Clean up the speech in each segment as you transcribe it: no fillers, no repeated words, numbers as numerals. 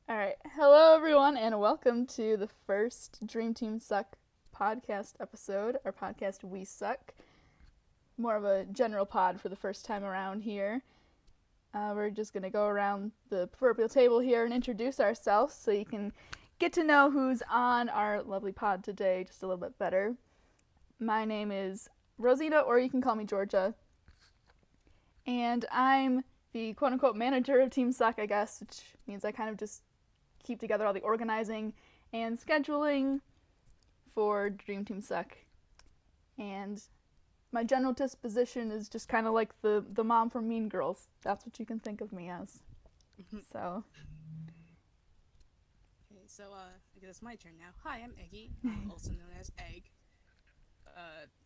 All right. Hello, everyone, and welcome to the first Dream Team Suck podcast episode. Our podcast, We Suck. More of a general pod for the first time around here. We're just going to go around the proverbial table here and introduce ourselves so you can get to know who's on our lovely pod today just a little bit better. My name is Rosina, or you can call me Georgia. And I'm the quote-unquote manager of Team Suck, I guess, which means I kind of just keep together all the organizing and scheduling for Dream Team Suck. And my general disposition is just kind of like the mom from Mean Girls. That's what you can think of me as. So. Okay, so I guess it's my turn now. Hi, I'm Eggy, also known as Egg.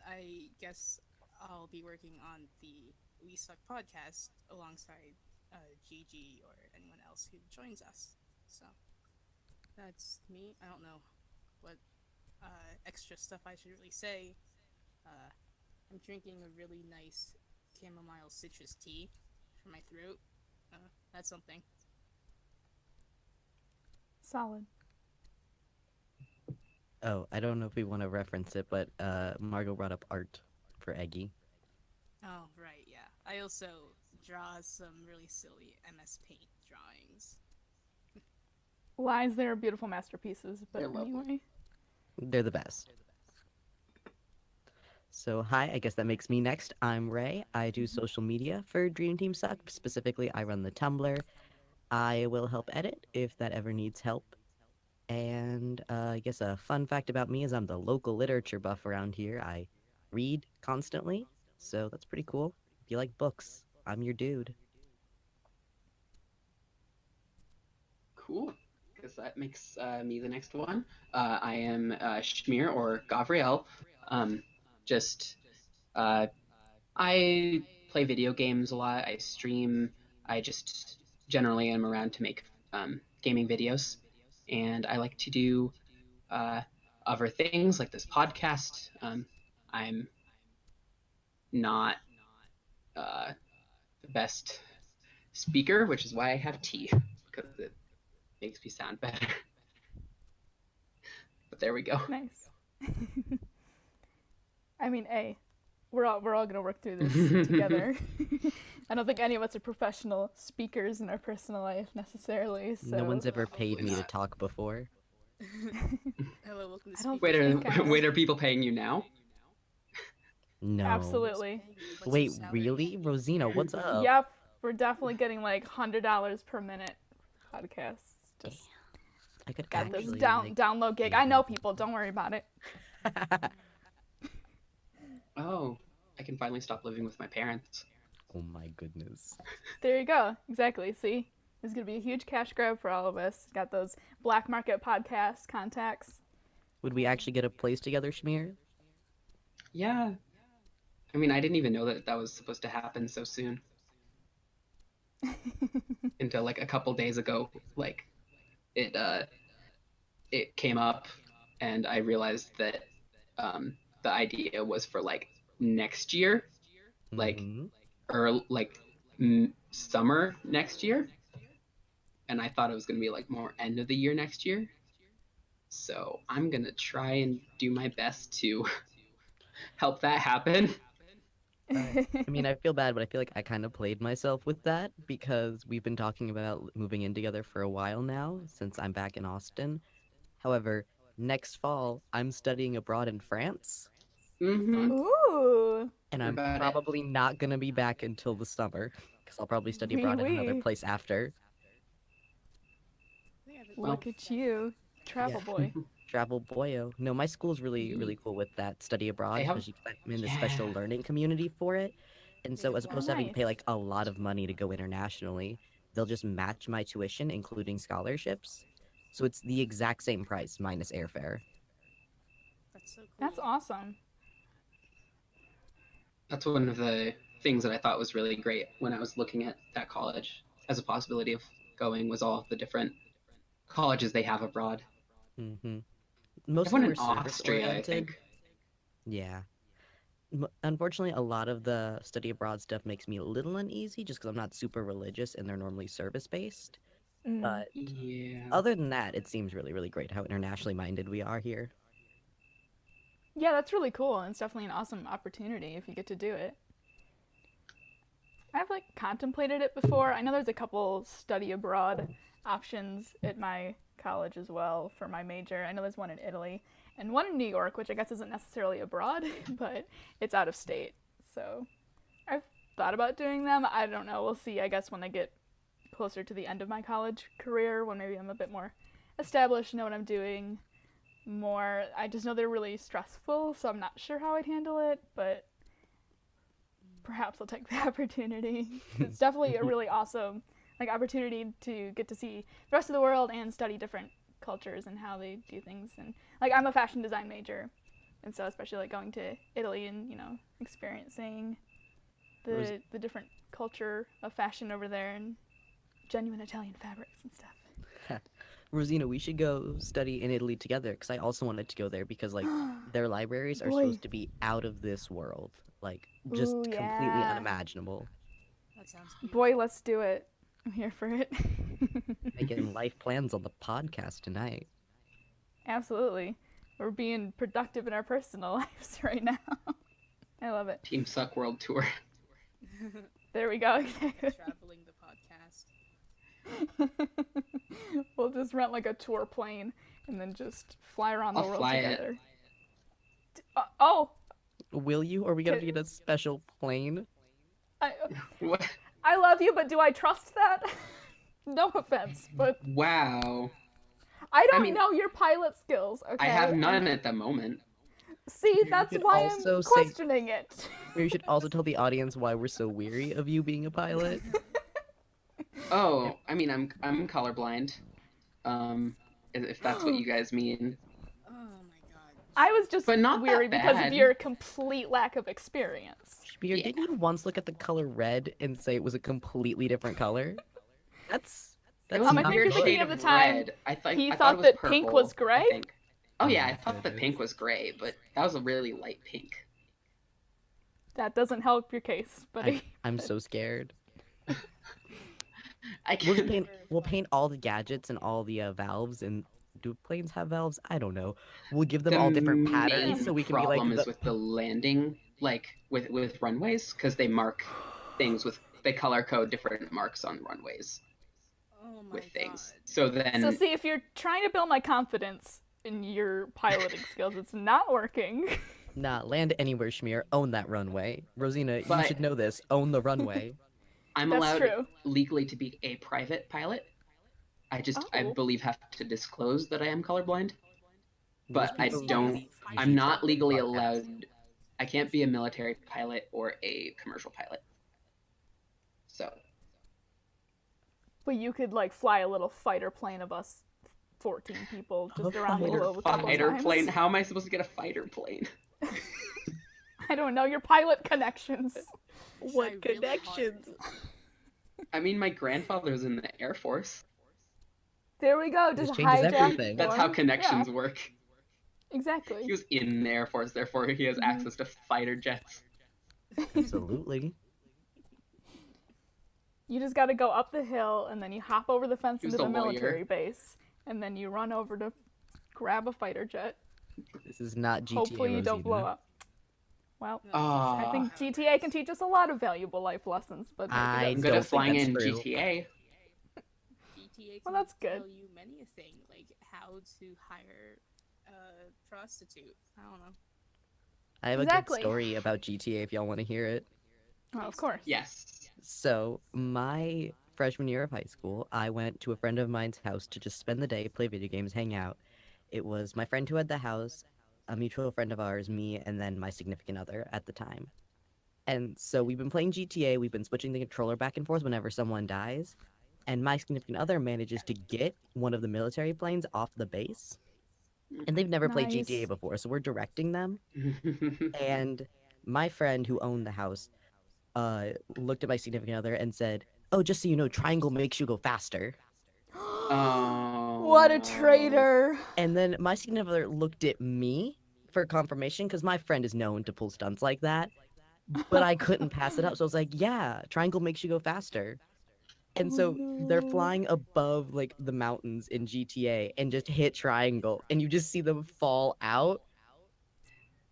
I guess I'll be working on the We Suck podcast alongside Gege or anyone else who joins us. So that's me. I don't know what extra stuff I should really say. I'm drinking a really nice chamomile citrus tea for my throat. That's something. Solid. Oh, I don't know if we want to reference it, but Margot brought up art for Eggy. Oh, right, yeah. I also draw some really silly MS Paint drawings. Lies, they're beautiful masterpieces, but They're lovely. anyway. They're the best. So, hi, I guess that makes me next. I'm Ray. I do social media for Dream Team Suck. Specifically, I run the Tumblr. I will help edit if that ever needs help. And I guess a fun fact about me is I'm the local literature buff around here. I read constantly, so that's pretty cool. If you like books, I'm your dude. Cool. Because that makes me the next one. I am Schmear or Gavriel. I play video games a lot. I stream. I just generally am around to make gaming videos. And I like to do other things like this podcast. I'm not the best speaker, which is why I have tea, because it makes me sound better. But there we go. Nice. I mean, we're all gonna work through this together. I don't think any of us are professional speakers in our personal life necessarily. So No one's ever paid me to not. talk before. Hello, welcome to I don't Speak. Wait, are people paying you now? No. Absolutely. Wait, really? Rosina, what's up? Yep, we're definitely getting like $100 per minute podcasts. Just I could got this actually download gig. I know people. Don't worry about it. Oh, I can finally stop living with my parents. Oh my goodness. There you go. Exactly. See, it's gonna be a huge cash grab for all of us. Got those black market podcast contacts. Would we actually get a place together, Schmear? Yeah. I mean, I didn't even know that was supposed to happen so soon. Until like a couple days ago, like it came up, and I realized that the idea was for like next year, like Mhm. or like summer next year, and I thought it was gonna be like more end of the year next year. So I'm gonna try and do my best to help that happen. I mean, I feel bad, but I feel like I kind of played myself with that because we've been talking about moving in together for a while now since I'm back in Austin. However, next fall, I'm studying abroad in France, Mm-hmm. Ooh, and Heard I'm about it. probably not going to be back until the summer because I'll probably study abroad in another Wee-wee. place after. Look at you, travel Yeah. boy. Travel boyo. No, my school's really cool with that study abroad, They have- especially 'cause I'm in the special Yeah. learning community for it. And so as opposed to having to pay Nice. like a lot of money to go internationally, they'll just match my tuition, including scholarships. So it's the exact same price minus airfare. That's so cool. That's awesome. That's one of the things that I thought was really great when I was looking at that college as a possibility of going, was all of the different colleges they have abroad. Mm-hmm. I Most of went them in are service Austria, I oriented. think. Yeah. Unfortunately, a lot of the study abroad stuff makes me a little uneasy just because I'm not super religious and they're normally service based. But Yeah. other than that, it seems really, really great how internationally minded we are here. Yeah, that's really cool, and it's definitely an awesome opportunity if you get to do it. I've like contemplated it before. I know there's a couple study abroad options at my college as well for my major. I know there's one in Italy and one in New York, which I guess isn't necessarily abroad, but it's out of state. So I've thought about doing them. I don't know. We'll see, I guess, when I get closer to the end of my college career, when maybe I'm a bit more established, know what I'm doing more. I just know they're really stressful, so I'm not sure how I'd handle it, but perhaps I'll take the opportunity. It's definitely a really awesome opportunity to get to see the rest of the world and study different cultures and how they do things. And I'm a fashion design major, and so especially going to Italy and experiencing the different culture of fashion over there and genuine Italian fabrics and stuff. Rosina, we should go study in Italy together because I also wanted to go there because their libraries are Boy. supposed to be out of this world, just Ooh, completely yeah. unimaginable. That sounds beautiful. Boy, let's do it. I'm here for it. Making life plans on the podcast tonight. Absolutely. We're being productive in our personal lives right now. I love it. Team Succ World Tour. There we go. Traveling the podcast. We'll just rent a tour plane and then just fly around the I'll world fly together. Oh! Will you? Or are we gonna get a special plane? What? I love you, but do I trust that? No offense, but Wow. I don't know your pilot skills, okay? I have none at the moment. See, You that's could why also I'm say- questioning it. We should also tell the audience why we're so weary of you being a pilot. Oh, I mean, I'm colorblind. If that's what you guys mean. Oh my god. I was just But not that weary because of bad. your complete lack of experience. Schmear, Yeah. didn't you once look at the color red and say it was a completely different color? That's It was I a think not you're weird thinking shade of the of time red. I thought he I thought it was that purple, pink was I gray? think. Oh yeah, I my thought the goodness. pink was gray, but that was a really light pink. That doesn't help your case, buddy. I'm so scared. I We'll just can't. we'll paint all the gadgets and all the valves. And do planes have valves? I don't know. We'll give them all different patterns main so we can be like problem is with the landing, with runways, because they mark things with they color code different marks on runways Oh my with things. god. So then So see, if you're trying to build my confidence in your piloting skills, it's not working. Nah, land anywhere, Schmear. Own that runway. Rosina, you But- should know this. Own the runway. I'm That's allowed true. legally to be a private pilot. I Oh. believe have to disclose that I am colorblind. But I Most people don't- usually I'm not check the legally podcast. allowed. I can't be a military pilot or a commercial pilot. So But you could fly a little fighter plane of us 14 people just A around the fighter globe a couple fighter times. plane. How am I supposed to get a fighter plane? I don't know, your pilot connections. What Try really connections? I mean, my grandfather's in the Air Force. There we go, This just changes hijack everything. That's how one. connections Yeah, work. exactly. He was in the Air Force, therefore he has Mhm. access to fighter jets. Absolutely. You just gotta go up the hill, and then you hop over the fence He was into the the lawyer. military base, and then you run over to grab a fighter jet. This is not GTA. Hopefully you don't Rosina. blow up. Well, No, I think GTA can teach us a lot of valuable life lessons, but maybe I I'm that's good don't at think flying that's in true. GTA. GTA Well, can that's good. tell you many a thing, like how to hire a prostitute. I don't know. I have a Exactly. good story about GTA if y'all want to hear it. Oh, of course. Yes. So, my freshman year of high school, I went to a friend of mine's house to just spend the day, play video games, hang out. It was my friend who had the house, a mutual friend of ours, me, and then my significant other at the time. And so we've been playing GTA, we've been switching the controller back and forth whenever someone dies, and my significant other manages to get one of the military planes off the base. And they've never played Nice. GTA before, so we're directing them. And my friend who owned the house looked at my significant other and said, "Oh, just so you know, triangle makes you go faster." Oh. What a traitor. And then my significant other looked at me for confirmation because my friend is known to pull stunts like that. But I couldn't pass it up, so I was like, "Yeah, triangle makes you go faster." And Oh, so they're no. flying above like the mountains in GTA and just hit triangle and you just see them fall out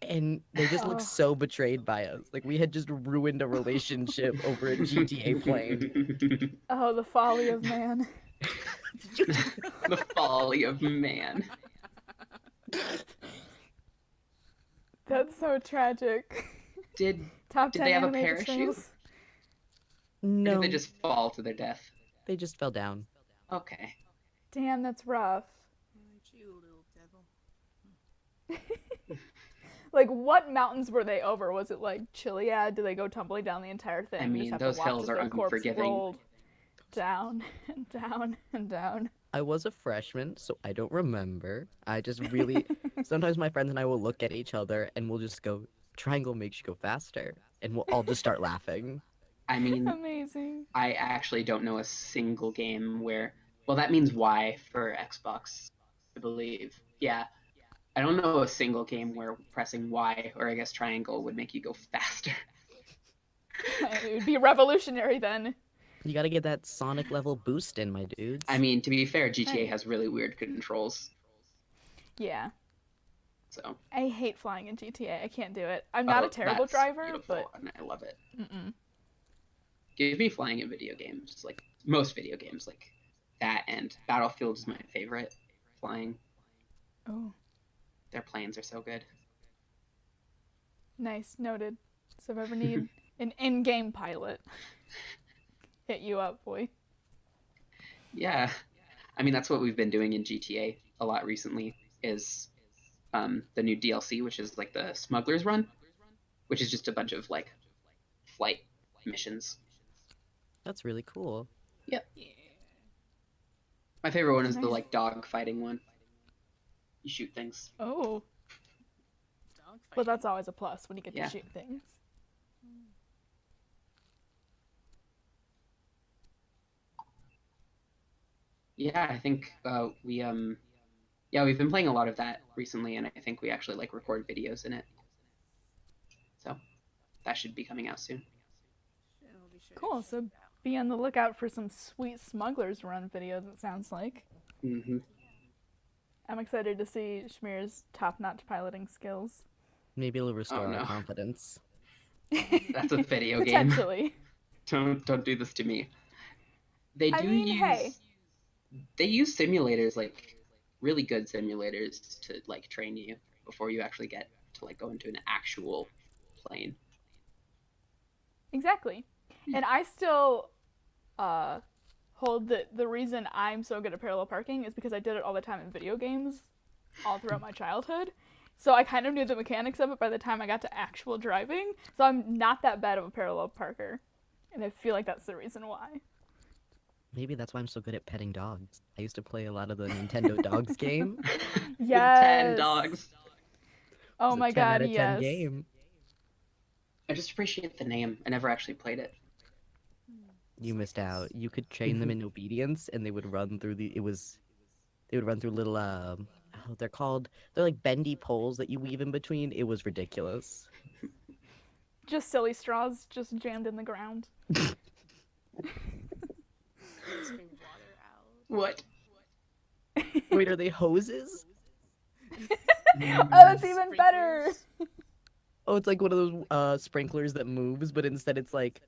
and they just look Oh. so betrayed by us. Like we had just ruined a relationship over a GTA plane. Oh, the folly of man. The folly of man. That's so tragic. Did Top Did 10 they have a anime parachute? betrayals. Or No, did they just fall to their death? they just fell down. Okay. Damn, that's rough. Aren't you, little devil? Like, what mountains were they over? Was it like Chiliad? Did they go tumbling down the entire thing? I We just mean, have those to watch hills as are their corpse unforgiving. rolled down and down and down. I was a freshman, so I don't remember. I just really sometimes my friends and I will look at each other and we'll just go, triangle makes you go faster. And we'll all just start laughing. I mean, Amazing. I actually don't know a single game where. Well, that means Y for Xbox, I believe. Yeah. I don't know a single game where pressing Y, or I guess triangle, would make you go faster. It would be revolutionary then. You gotta get that Sonic level boost in, my dudes. I mean, to be fair, GTA Hey. has really weird controls, Yeah. so. I hate flying in GTA. I can't do it. I'm not Oh, a terrible that's driver, beautiful, but and I love it. mm-mm. Give me flying in video games, like most video games, like that, and Battlefield is my favorite. Flying, Oh, their planes are so good. nice. Noted. So if I ever need an in-game pilot, hit you up, boy. Yeah, I mean that's what we've been doing in GTA a lot recently. Is the new DLC, which is like the Smuggler's Run, which is just a bunch of like flight missions. That's really cool. Yeah. My favorite one is the Nice. like dog fighting one. You shoot things. Oh, Dog well, that's always a plus when you get Yeah. to shoot things. Yeah, I think we've been playing a lot of that recently, and I think we actually like record videos in it. So that should be coming out soon. It'll be sure to Cool. check So it out. be on the lookout for some sweet Smugglers Run videos. It sounds like. Hmm I'm excited to see Schmear's top-notch piloting skills. Maybe it'll restore no. our confidence. That's a video game. Potentially. Don't do this to me. They I do mean, use hey. they use simulators, like really good simulators, to like train you before you actually get to like go into an actual plane. Exactly. And I still hold that the reason I'm so good at parallel parking is because I did it all the time in video games all throughout my childhood. So I kind of knew the mechanics of it by the time I got to actual driving. So I'm not that bad of a parallel parker. And I feel like that's the reason why. Maybe that's why I'm so good at petting dogs. I used to play a lot of the Nintendo Dogs game. Yes. 10 dogs. Oh It's a my 10 out god, of 10 yes. game. I just appreciate the name. I never actually played it. You missed out. You could train them in obedience, and they would run through they would run through little they're like bendy poles that you weave in between. It was ridiculous. Just silly straws just jammed in the ground. Spray water out. What? Wait, are they hoses? Oh, that's even better. Sprinklers. Oh, it's like one of those sprinklers that moves, but instead it's like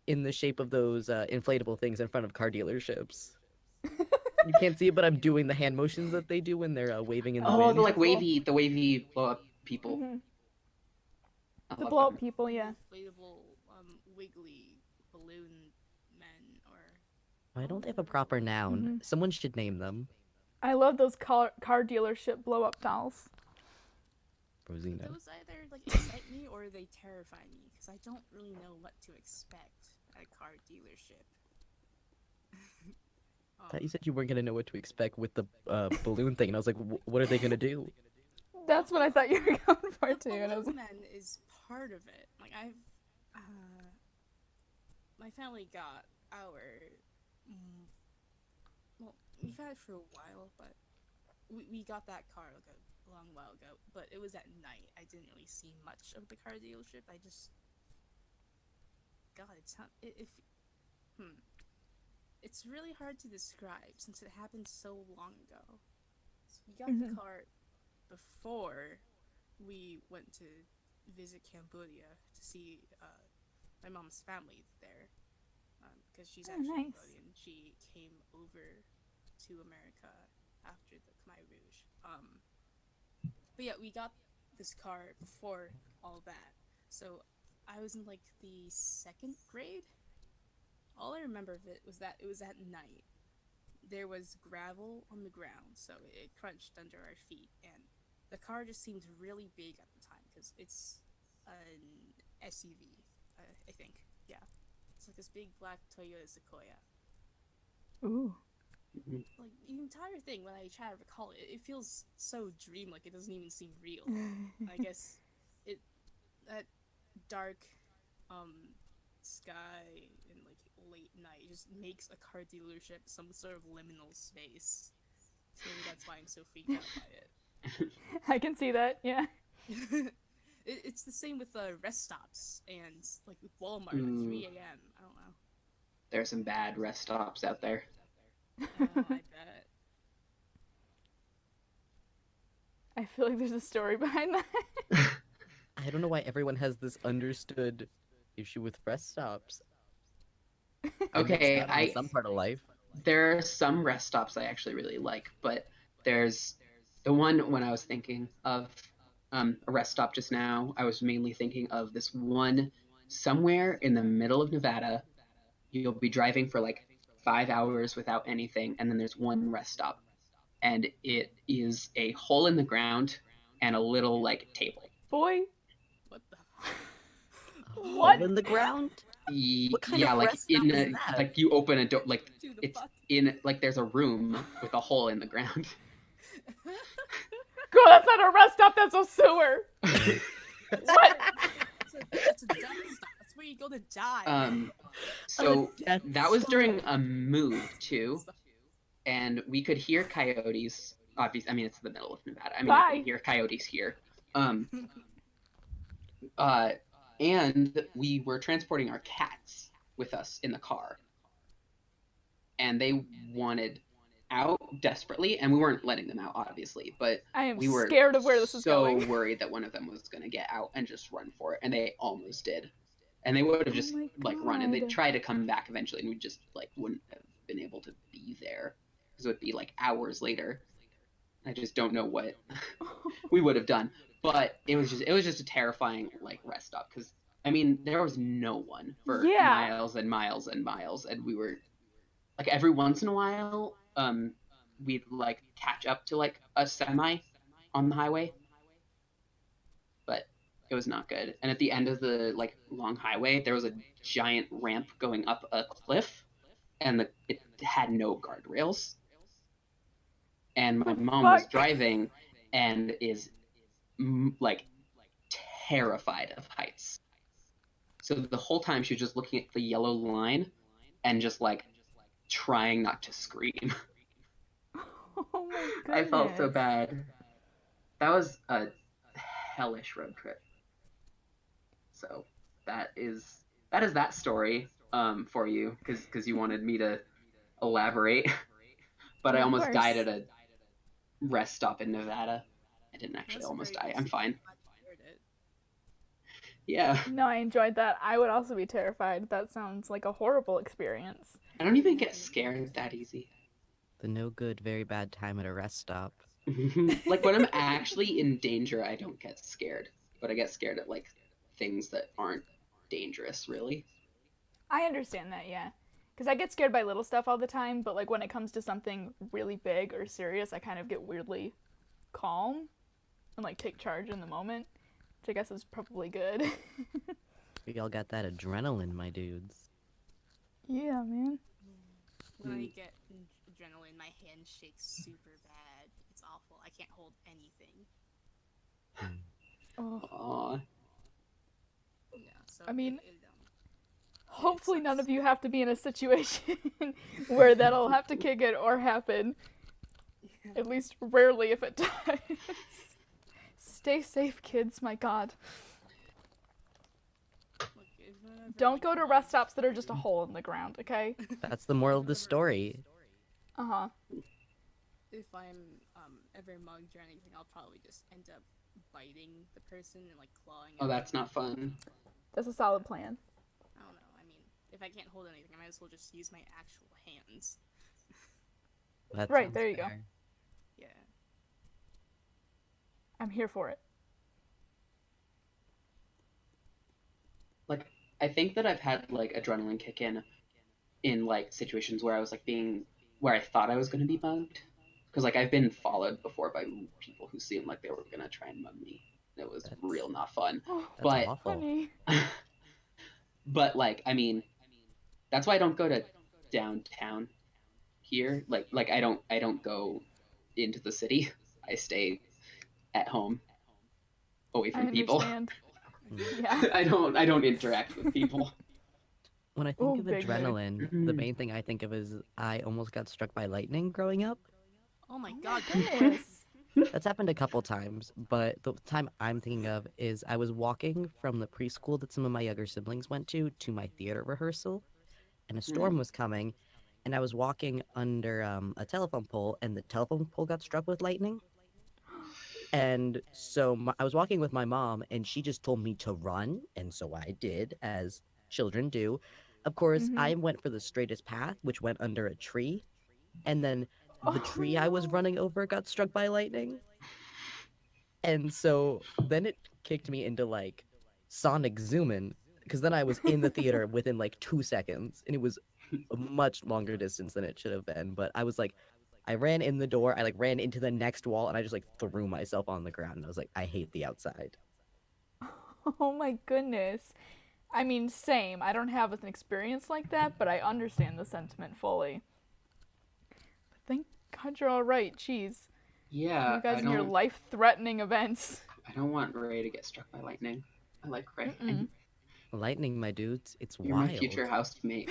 in the shape of those inflatable things in front of car dealerships. You can't see it, but I'm doing the hand motions that they do when they're waving in the Oh, wind. the like wavy blow up people. Mhm. I The love blow up them. people, yeah. Inflatable, wiggly balloon men, or Why don't they have a proper noun? Someone should name them. I love those car dealership blow up dolls. Rosina. those either like excite me or they terrify me because I don't really know what to expect at a car dealership. I thought you said you weren't gonna know what to expect with the balloon thing, and I was like, what are they gonna do? That's what I thought you were going for too. And I was Balloon like, Men is part of it. Like my family got our, well, we've had it for a while, but we got that car like a long while ago. But it was at night. I didn't really see much of the car dealership. I just, God, it's not if. it's really hard to describe since it happened so long ago. So we got the car before we went to visit Cambodia to see my mom's family there, because she's actually nice. Cambodian. She came over to America after the Khmer Rouge. But yeah, we got this car before all that. So I was in like the 2nd grade. All I remember of it was that it was at night. There was gravel on the ground, so it crunched under our feet, and the car just seemed really big at the time because it's an SUV, I think. Yeah, it's like this big black Toyota Sequoia. Ooh. Like the entire thing, when I try to recall it, it feels so dreamlike. It doesn't even seem real. I guess that dark sky and like late night just makes a car dealership some sort of liminal space. So maybe that's why I'm so freaked out by it. I can see that, yeah. It's the same with rest stops and like with Walmart at 3 a.m. I don't know. There are some bad rest stops out there. Oh, I bet. I feel like there's a story behind that. I don't know why everyone has this understood issue with rest stops. Okay, In some part of life. There are some rest stops I actually really like, but there's the one when I was thinking of a rest stop just now, I was mainly thinking of this one somewhere in the middle of Nevada. You'll be driving for like 5 hours without anything, and then there's one rest stop, and it is a hole in the ground and a little like table. Boy. What the? What? Hole in the ground? What kind of like rest stop in is a, that? like you open a door, like Dude, it's fuck? in like there's a room with a hole in the ground. Girl, that's not a rest stop, that's a sewer. What? It's a death stop. That's where you go to die. So death that was stop. during a move too, and we could hear coyotes. Obviously, I mean it's the middle of Nevada. I mean you can hear coyotes here. And we were transporting our cats with us in the car, and they wanted out desperately, and we weren't letting them out, obviously, but I am we were scared of where this is going. so worried that one of them was going to get out and just run for it, and they almost did. And they would have just my like run, and they'd God. try to come back eventually, and we just like wouldn't have been able to be there because it would be like hours later. I just don't know what we would have done, but it was just a terrifying like rest stop because I mean there was no one for miles and miles and miles, and we were like every once in a while we'd like catch up to like a semi on the highway, but it was not good. And at the end of the like long highway there was a giant ramp going up a cliff, and it had no guardrails, and my mom was driving and is like terrified of heights, so the whole time she was just looking at the yellow line and just like trying not to scream. Oh my goodness. I felt so bad. That was a hellish road trip. So that is that story for you because you wanted me to elaborate. But I almost died at a rest stop in Nevada. I didn't actually almost die. I'm fine. Yeah. No, I enjoyed that. I would also be terrified. That sounds like a horrible experience. I don't even get scared that easy. The no good, very bad time at a rest stop. Like when I'm actually in danger, I don't get scared. But I get scared at like things that aren't dangerous, really. I understand that, yeah. Because I get scared by little stuff all the time, but like when it comes to something really big or serious, I kind of get weirdly calm and like take charge in the moment, which I guess is probably good. We all got that adrenaline, my dudes. Yeah, man. When I get adrenaline, my hand shakes super bad. It's awful. I can't hold anything. Aww. Yeah, so I mean, hopefully none of you have to be in a situation where that'll have to kick in or happen. At least rarely if it does. Stay safe, kids, my god. Look, if Don't go to rest stops that are just a hole in the ground, okay? That's the moral of the story. Uh-huh. If I'm ever mugged or anything, I'll probably just end up biting the person and like clawing. Oh, that's not fun. That's a solid plan. I don't know. I mean, if I can't hold anything, I might as well just use my actual hands. That Right, sounds there you go. fair. Yeah. I'm here for it. Like, I think that I've had like adrenaline kick in like situations where I was like where I thought I was going to be mugged, because like I've been followed before by people who seemed like they were going to try and mug me. It was real not fun. Oh, That's But awful. honey. but like, I mean, that's why I don't go to downtown here. Like I don't go into the city. I stay at home, away I from people. understand. Yeah. I don't interact with people. When I think Ooh, of big mood. adrenaline, the main thing I think of is I almost got struck by lightning growing up. Oh my god. Goodness. That's happened a couple times, but the time I'm thinking of is I was walking from the preschool that some of my younger siblings went to my theater rehearsal, and a storm was coming, and I was walking under a telephone pole, and the telephone pole got struck with lightning. And so I was walking with my mom, and she just told me to run, and so I did, as children do. Of course, I went for the straightest path, which went under a tree, and then the tree I was running over got struck by lightning. And so then it kicked me into like Sonic Zoomin', because then I was in the theater within like 2 seconds, and it was a much longer distance than it should have been. But I was like, I ran in the door, I like ran into the next wall, and I just like threw myself on the ground, and I was like, I hate the outside. Oh my goodness. I mean, same. I don't have an experience like that, but I understand the sentiment fully. But thank God you're all right. Jeez. Yeah, You guys and your life-threatening events. I don't want Ray to get struck by lightning. I like Ray. Lightning, my dudes, it's You're wild. my future housemate,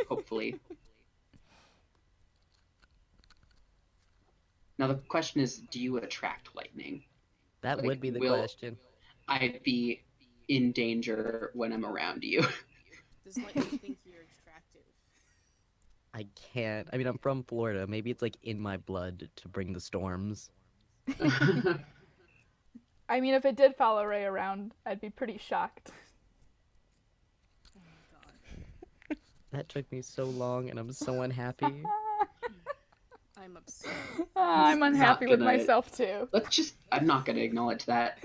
hopefully. Now the question is, do you attract lightning? That Like, would be the will question. I be in danger when I'm around you? Does lightning think you're attractive? I can't. I mean, I'm from Florida. Maybe it's like in my blood to bring the storms. I mean, if it did follow Ray around, I'd be pretty shocked. Oh my god. That took me so long, and I'm so unhappy. I'm upset. I'm unhappy with gonna- myself too. I'm not gonna acknowledge that.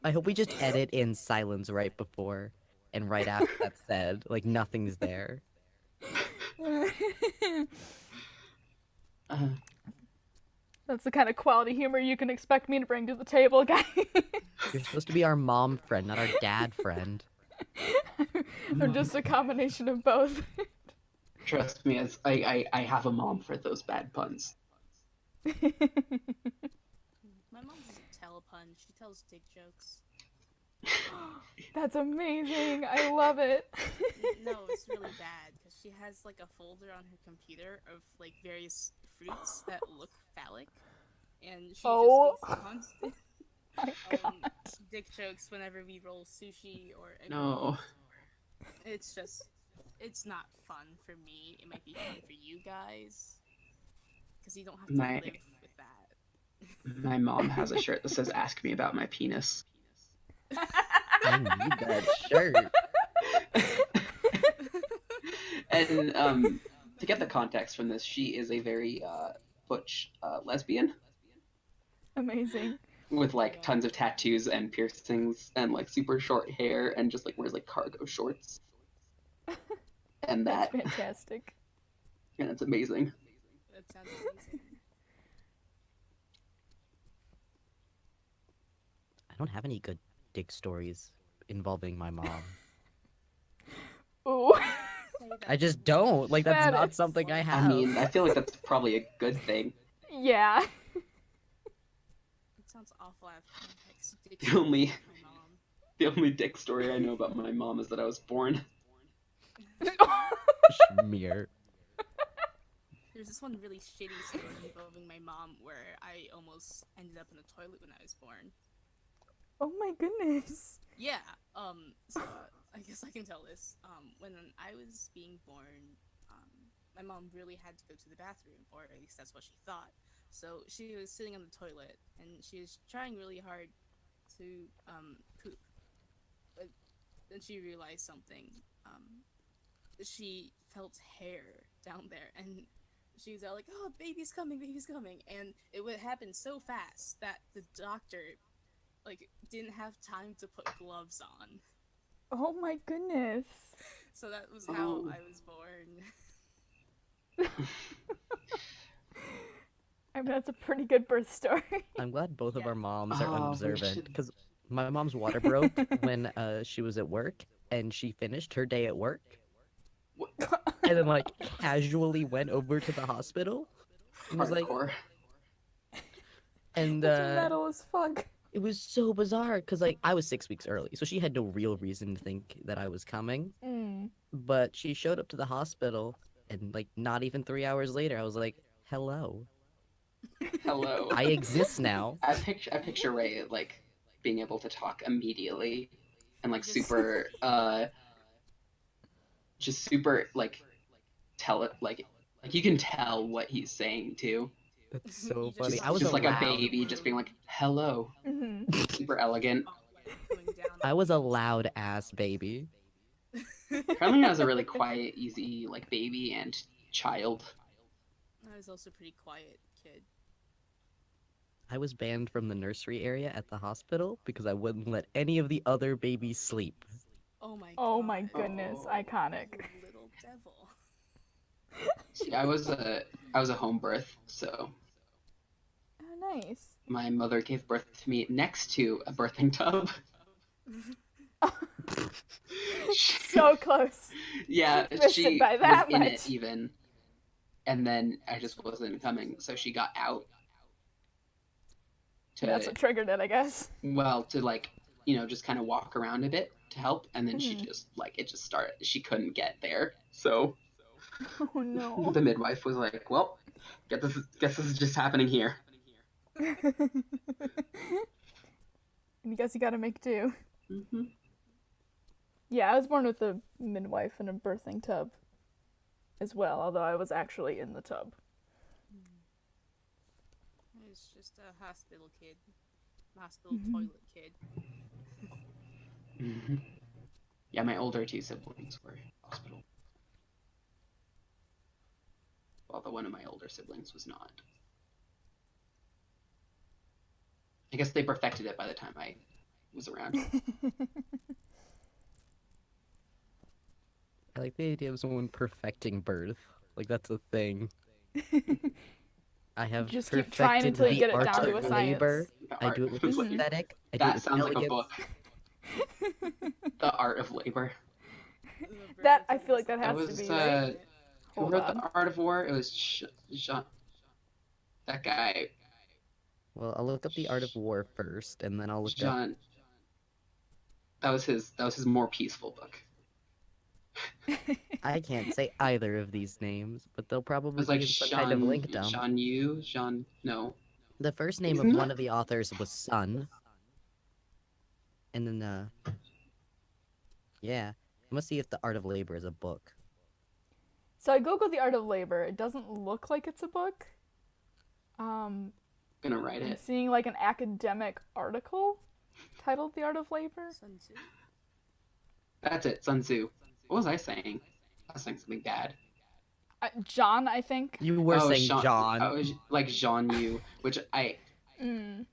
I hope we just edit in silence right before and right after that's said. Like nothing's there. That's the kind of quality humor you can expect me to bring to the table, guys. You're supposed to be our mom friend, not our dad friend. Or just a combination of both. Trust me, as I have a mom for those bad puns. My mom doesn't tell a pun, she tells dick jokes. That's amazing. I love it. No, it's really bad, because she has like a folder on her computer of like various fruits that look phallic. And she Oh. just makes constant My God. dick jokes whenever we roll sushi or egg No. rolls. It's just, it's not fun for me. It might be fun for you guys, because you don't have to live with that. My mom has a shirt that says "Ask me about my penis." I need that shirt. And to get the context from this, she is a very butch lesbian Amazing. with like tons of tattoos and piercings and like super short hair and just like wears like cargo shorts. And That's that, fantastic. and it's amazing. That sounds amazing. I don't have any good dick stories involving my mom. Ooh. I just don't. Like that's That not is- something I have. I mean, I feel like that's probably a good thing. Yeah. It sounds awful out of context. Dick The only- jokes with my mom. The only dick story I know about my mom is that I was born. Schmear. There's this one really shitty story involving my mom where I almost ended up in the toilet when I was born. Oh my goodness. Yeah, so I guess I can tell this. When I was being born, my mom really had to go to the bathroom, or at least that's what she thought. So she was sitting on the toilet, and she was trying really hard to poop. But then she realized something. She felt hair down there, and she was all like, "Oh, baby's coming, baby's coming," and it would happen so fast that the doctor like didn't have time to put gloves on. Oh my goodness. So that was how Oh. I was born. I mean, that's a pretty good birth story. I'm glad both of Yeah. our moms are Oh, we unobservant should- because my mom's water broke when she was at work and she finished her day at work and then like casually went over to the hospital and was like, Hardcore. and That's metal as fuck. it was so bizarre because like I was 6 weeks early, so she had no real reason to think that I was coming. Mm. But she showed up to the hospital and like not even 3 hours later, I was like, hello, Hello. I exist now. I picture Ray like being able to talk immediately and like Just- super just super like tell it like you can tell what he's saying too. That's so You just funny. saw I was just like a allowed. baby just being like hello. Mm-hmm. Super elegant. Going down I was a loud ass baby. Apparently I was a really quiet, easy like baby and child. I was also a pretty quiet kid. I was banned from the nursery area at the hospital because I wouldn't let any of the other babies sleep. Oh my god. Oh my goodness, Oh. iconic. You little devil. See, I was a home birth, so Oh, nice. my mother gave birth to me next to a birthing tub. So close. Yeah, Missed she it by that was in much. it even, and then I just wasn't coming, so she got out to That's what triggered it, I guess. well to like just kind of walk around a bit to help, and then she Mhm. just like it just started. She couldn't get there, so Oh no. the midwife was like, "Well, guess this is just happening here." And you guess you gotta make do. Hmm. Yeah, I was born with a midwife and a birthing tub as well, although I was actually in the tub. I was just a hospital kid. Hospital Mhm. toilet kid. Hmm. Yeah, my older two siblings were hospital. Although one of my older siblings was not. I guess they perfected it by the time I was around. I like the idea of someone perfecting birth. Like that's a thing. I have Just keep perfected trying until you the get it art down to of a labor. science. I do it with Mhm. aesthetic. I do it That with sounds like a elegance. book. The Art of Labor. That, I feel like that That has to was be, who right? Hold wrote on. The Art of War? It was Jean. That guy, Well, I'll look up the art of war first, and then I'll look up. Jean. That was his more peaceful book. I can't say either of these names, but they'll It probably was be like in some kind of link dump. No. The first name Isn't of that- one of the authors was Sun. And then, yeah. I must see if The Art of Labor is a book. So I googled The Art of Labor. It doesn't look like it's a book. I'm gonna write I'm it. seeing like an academic article titled The Art of Labor. Sun Tzu. That's it, Sun Tzu. What was I saying? I was saying something bad. John, I think. You were saying Jean, John. I was like Jean Yu, which I Mm.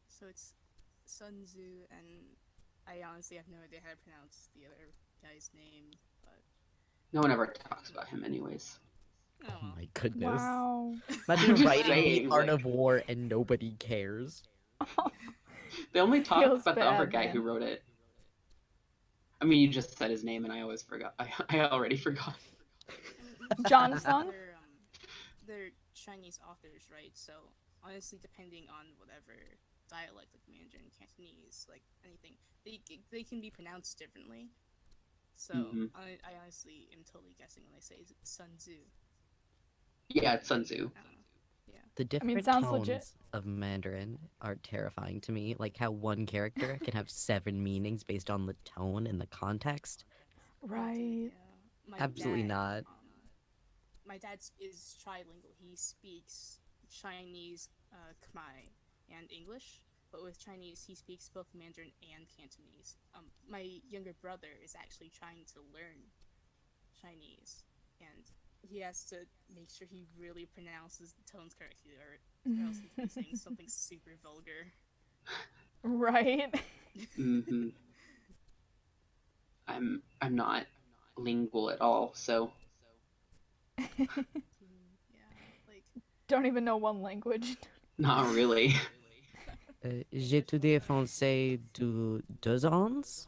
So it's Sun Tzu, and I honestly have no idea how to pronounce the other guy's name, but no one ever talks about him anyways. oh Oh well. my goodness. Wow. Imagine I'm just writing saying, The Art like- of War and nobody cares. They only talk Feels about the other bad, guy man. who wrote it. I mean, you just said his name, and I always forgot. I already forgot. John Sung? They're Chinese authors, right? So honestly, depending on whatever dialect, like Mandarin, Cantonese, like anything, they can be pronounced differently. So Mhm. I honestly am totally guessing when I say Sun Tzu. Yeah, it's Sun Tzu. I don't know. The I mean, different sounds tones legit. of Mandarin are terrifying to me. Like how one character can have 7 meanings based on the tone and the context. Right. My Absolutely dad, not. My dad is trilingual. He speaks Chinese, Khmer, and English. But with Chinese, he speaks both Mandarin and Cantonese. My younger brother is actually trying to learn Chinese, and he has to make sure he really pronounces the tones correctly, or else he's be saying something super vulgar. Right. Hmm. I'm not lingual at all, so Yeah, like Don't even know one language. not really. J'ai étudié français de 2 ans.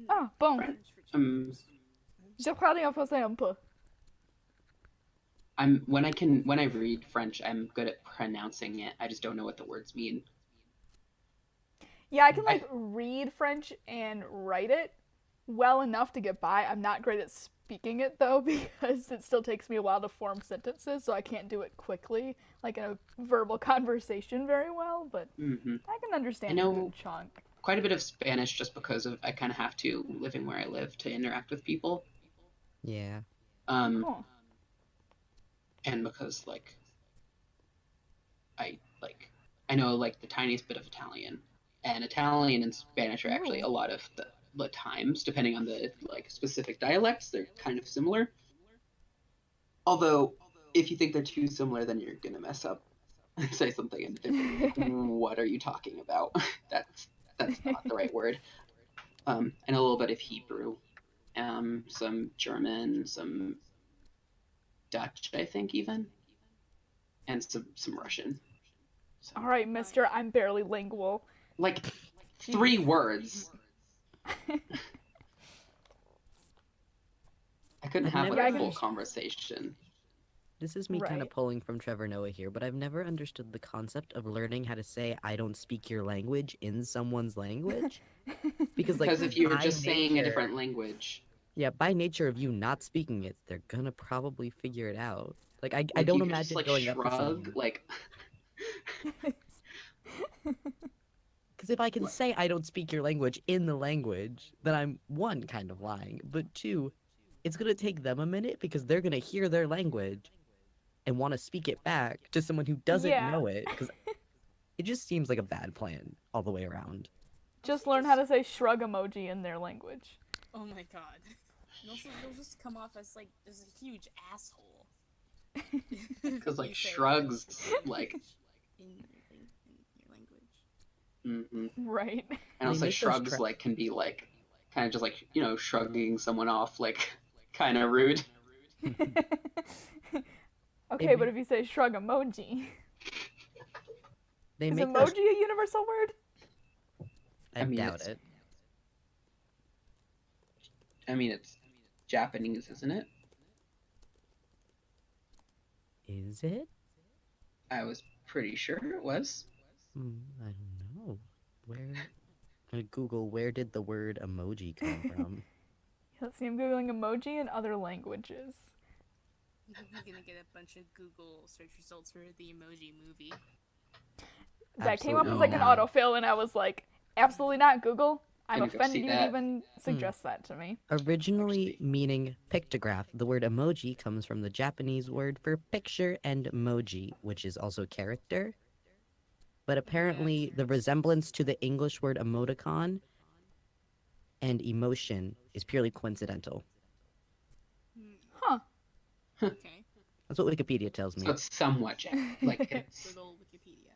Ah, bon. French. French for 2 Um, years. Je parle en français un peu. when I read French, I'm good at pronouncing it. I just don't know what the words mean. Yeah, I can like read French and write it well enough to get by. I'm not great at speaking it though because it still takes me a while to form sentences, so I can't do it quickly, like in a verbal conversation very well, but Hmm. I can understand I a know good chunk. quite a bit of Spanish just because of I kind of have to living where I live to interact with people. Yeah. Cool. And because I know like the tiniest bit of Italian, and Italian and Spanish are actually Ooh. a lot of the times, depending on the like specific dialects, they're kind of similar. Although, if you think they're too similar, then you're gonna mess up and say something and they're gonna be like, "What are you talking about? that's not the right word." And a little bit of Hebrew, some German, some Dutch, I think even, and some Russian. So, All right, mister, I'm barely lingual. like 3 words. I couldn't I've have never like a Yeah, I full can- conversation. This is me kind of Right. pulling from Trevor Noah here, but I've never understood the concept of learning how to say I don't speak your language in someone's language. Because like Because if you were by just saying a nature- different language, Yeah, by nature of you not speaking it, they're gonna probably figure it out. Like I like, don't you could just imagine like going up to shrug, someone. like Because if I can What? say I don't speak your language in the language, then I'm one kind of lying, but two, it's gonna take them a minute because they're gonna hear their language and want to speak it back to someone who doesn't Yeah. know it. Because it just seems like a bad plan all the way around. Just learn how to say shrug emoji in their language. Oh my god. And also, you'll just come off as like this huge asshole. because like You say shrugs, like in your language. Right. and also make those shrugs like can be like kind of just like shrugging someone off, like kind of rude. Okay, but if you say shrug emoji, They is make emoji those. a universal word? I mean, doubt it's- it. I mean, it's Japanese, isn't it? Is it? I was pretty sure it was. I don't know. Where? I'm gonna Google where did the word emoji come from? Let's see, I'm googling emoji in other languages. You're gonna get a bunch of Google search results for the Emoji Movie. That came up as Absolutely like an not. autofill, and I was like, absolutely not, Google. I'm Gonna go offended see you'd that. even suggest that to me. Originally meaning pictograph, the word emoji comes from the Japanese word for picture and moji, which is also character. But apparently, the resemblance to the English word emoticon and emotion is purely coincidental. Huh. Okay. That's what Wikipedia tells me. So it's somewhat like it's Good old Wikipedia.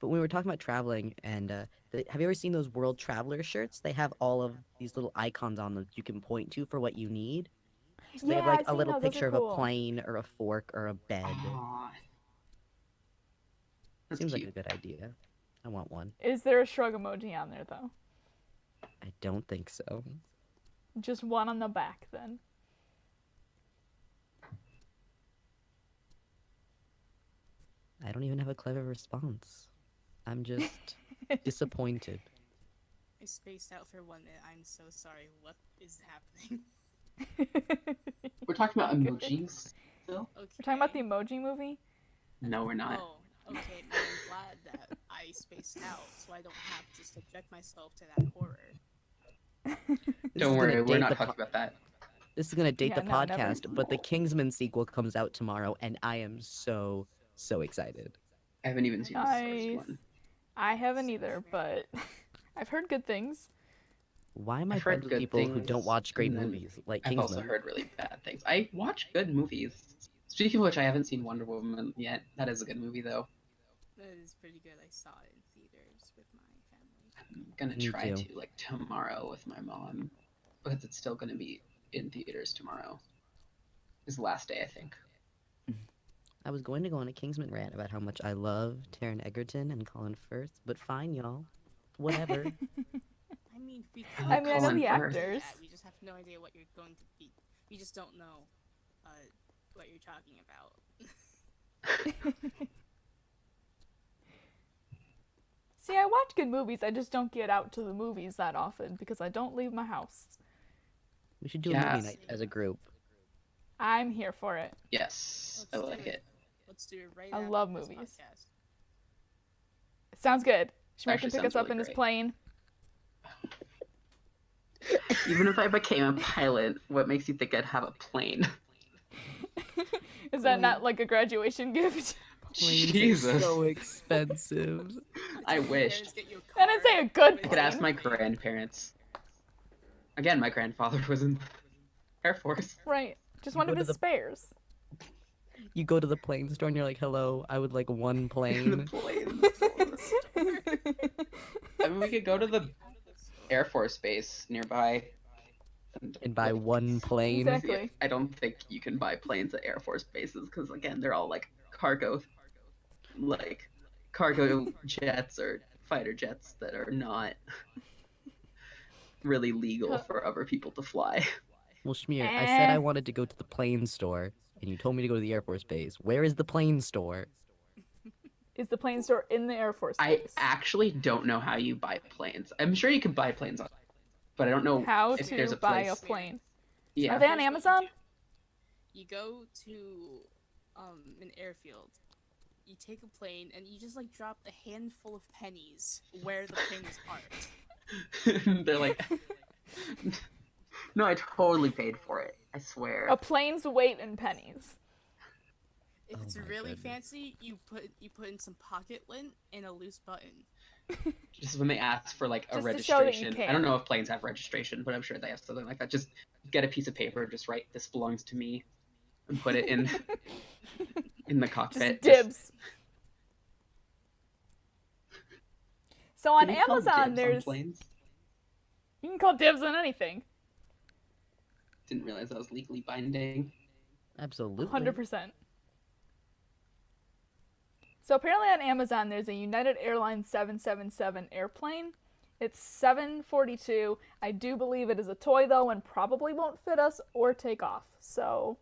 But when we were talking about traveling, and have you ever seen those World Traveler shirts? They have all of these little icons on them that you can point to for what you need. So they have Yeah, like I've a seen little those. Those are picture of cool. a plane or a fork or a bed. Aw, that's Seems cute. like a good idea. I want one. Is there a shrug emoji on there though? I don't think so. Just one on the back then. I don't even have a clever response. I'm just disappointed. I spaced out for 1 minute. I'm so sorry. What is happening? We're talking about emojis still? Okay. We're talking about the Emoji Movie. No, we're not. Oh, okay. Now I'm glad that I spaced out, so I don't have to subject myself to that horror. Don't worry, we're not talking about that. This is gonna date Yeah, the no, never. podcast, but the Kingsman sequel comes out tomorrow, and I am so excited. I haven't even seen the first Nice. one. I haven't either, but I've heard good things. Why am I I've friends heard with good people who things, don't watch great and then movies like I've also Kingsman? heard really bad things. I watch good movies. Speaking of which, I haven't seen Wonder Woman yet. That is a good movie, though. That is pretty good. I saw it in theaters with my family. I'm gonna Me try too. to, like, tomorrow with my mom. Because it's still gonna be in theaters tomorrow. It's the last day, I think. I was going to go on a Kingsman rant about how much I love Taron Egerton and Colin Firth, but fine, y'all. Whatever. I mean, we I mean, I know Colin the Firth. actors. We just have no idea what you're going to be. We just don't know what you're talking about. See, I watch good movies. I just don't get out to the movies that often because I don't leave my house. We should do a Yeah. movie night as a group. I'm here for it. Yes, I like it. Let's do it right I after love this movies. podcast. Sounds good. Schmear can Actually pick sounds us up really in his great. plane. Even if I became a pilot, what makes you think I'd have a plane? Is that not like a graduation gift? Planes are Jesus. so expensive. I Your wished. parents get you a I didn't car say a good with I could ask a my plane. grandparents. Again, my grandfather was in the Air Force. Right. Just You one go of to his the- spares. You go to the plane store and you're like, hello, I would like one The plane. plane. I mean, we could go to the Air Force base nearby. And buy like, one plane. Exactly. I don't think you can buy planes at Air Force bases because, again, they're all like cargo jets or fighter jets that are not really legal for other people to fly. Well, Schmear, I said Eh. I wanted to go to the plane store, and you told me to go to the Air Force base. Where is the plane store? Is the plane store in the Air Force I base? actually don't know how you buy planes. I'm sure you can buy planes on, but I don't know How if there's to a buy place. a plane. Yeah. Are they on Here's what you Amazon? do. You go to an airfield. You take a plane and you just like drop a handful of pennies where the plane is parked. They're like, no, I totally paid for it. I swear. A plane's weight in pennies. If Oh it's my really goodness. fancy, you put in some pocket lint and a loose button. Just when they ask for like a Just to show that you registration. I care. don't know if planes have registration, but I'm sure they have something like that. Just get a piece of paper, just write "This belongs to me," and put it in the Just cockpit. dibs. So on Can you call Amazon, dibs on there's planes? you can call dibs on anything. Didn't realize that was legally binding. Absolutely. 100%. So apparently on Amazon, there's a United Airlines 777 airplane. It's 742. I do believe it is a toy though, and probably won't fit us or take off. So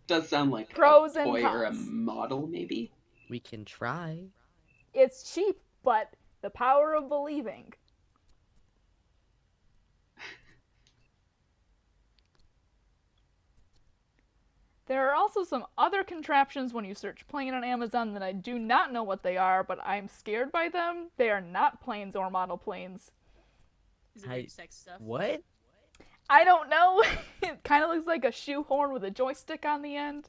Does sound like Pros a and toy or a cons. model, maybe. We can try. it's cheap, but the power of believing. There are also some other contraptions when you search plane on Amazon that I do not know what they are, but I'm scared by them. They are not planes or model planes. Is it I- weird sex stuff? What? I don't know. It kind of looks like a shoehorn with a joystick on the end.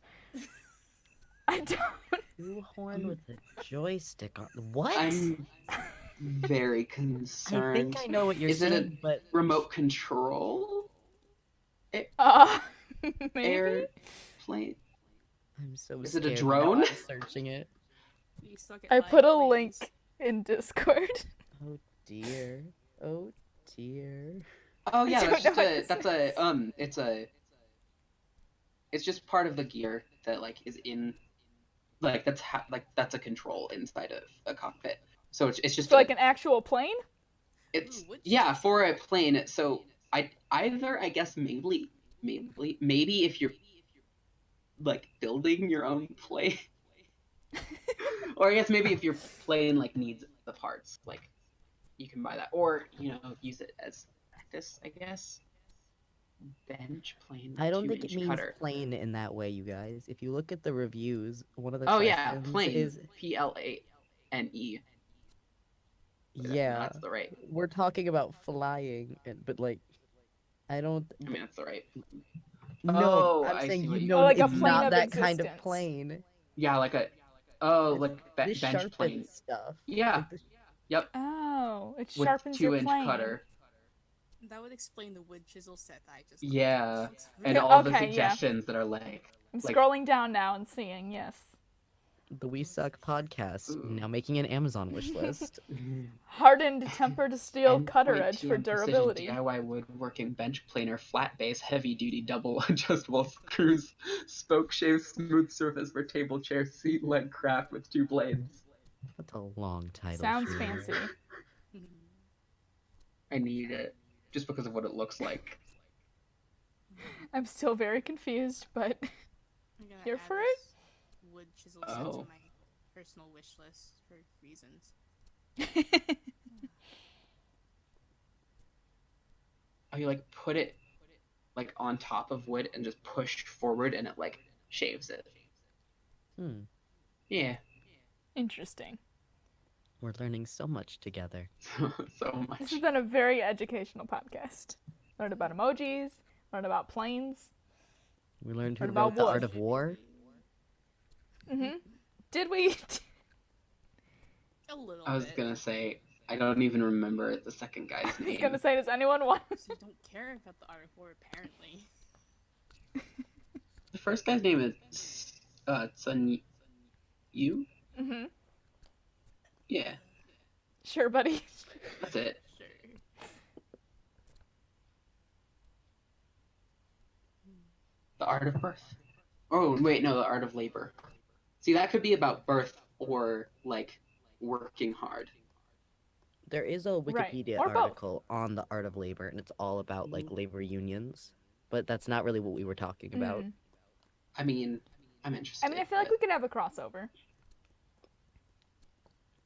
I don't. Shoehorn with a joystick on. What? I'm very I concerned. think I know what you're Is it a- saying, but Remote control Uh, maybe? airplane. I'm so Is it a scared now drone? I'm searching it. You suck at I buying put a planes. link in Discord. Oh dear. Oh dear. Oh yeah, don't that's know just what a this that's a it's just part of the gear that like is in like that's a control inside of a cockpit. So it's just So like an actual plane? it's Ooh, which yeah, is- for a plane. So I guess maybe if you're like building your own plane. Or I guess maybe if your plane like needs the parts, like you can buy that, or use it as practice, I guess. Bench plane. I don't think it 2-inch means cutter. plane in that way, you guys. If you look at the reviews, one of the Oh yeah, questions plane. is PLANE. yeah, That's the right. we're talking about flying, but like, I don't. I mean, that's the right. No, Oh, I'm I saying see you what you know like a it's plane not of that kind of existence. plane. Yeah, like a. Oh, It's like this bench sharpens plane. stuff. Yeah. Like this, Yep. Oh, it With sharpens your 2-inch plane. cutter. That would explain the wood chisel set that I just clicked, Yeah, which looks and really all the Okay, yeah. suggestions that are like. I'm Like- scrolling down now and seeing, yes. the We Suck podcast now making an Amazon wish list. Hardened temper to steel cutter Endpoint edge 2 for on precision durability. DIY woodworking bench planer flat base heavy duty double adjustable screws spoke shave smooth surface for table chair seat leg craft with 2 blades. That's a long title. Sounds Schmear. fancy. I need it just because of what it looks like. I'm still very confused, but I'm gonna Here add for this wood chisel set Oh. to my personal wish list for reasons. Oh, you like put it like on top of wood and just push forward and it like shaves it. Yeah. interesting. We're learning so much together. So much. This has been a very educational podcast. Learned about emojis, learned about planes. We learned who What about wrote The wood? Art of War. Did we? A little I was bit. gonna say I don't even remember the second guy's I was name. gonna say, does anyone want? So you don't care about the art of war, apparently. The first guy's name is Sun Yu? Mm-hmm. Yeah, Sure, buddy. that's it. Sure. The Art of Birth. Oh, wait, no, The Art of Labor. See, that could be about birth or, like, working hard. There is a Right, Wikipedia or both. article on the art of labor, and it's all about like labor unions. But that's not really what we were talking about. I mean, I'm interested. I mean, I feel like we but- could have a crossover.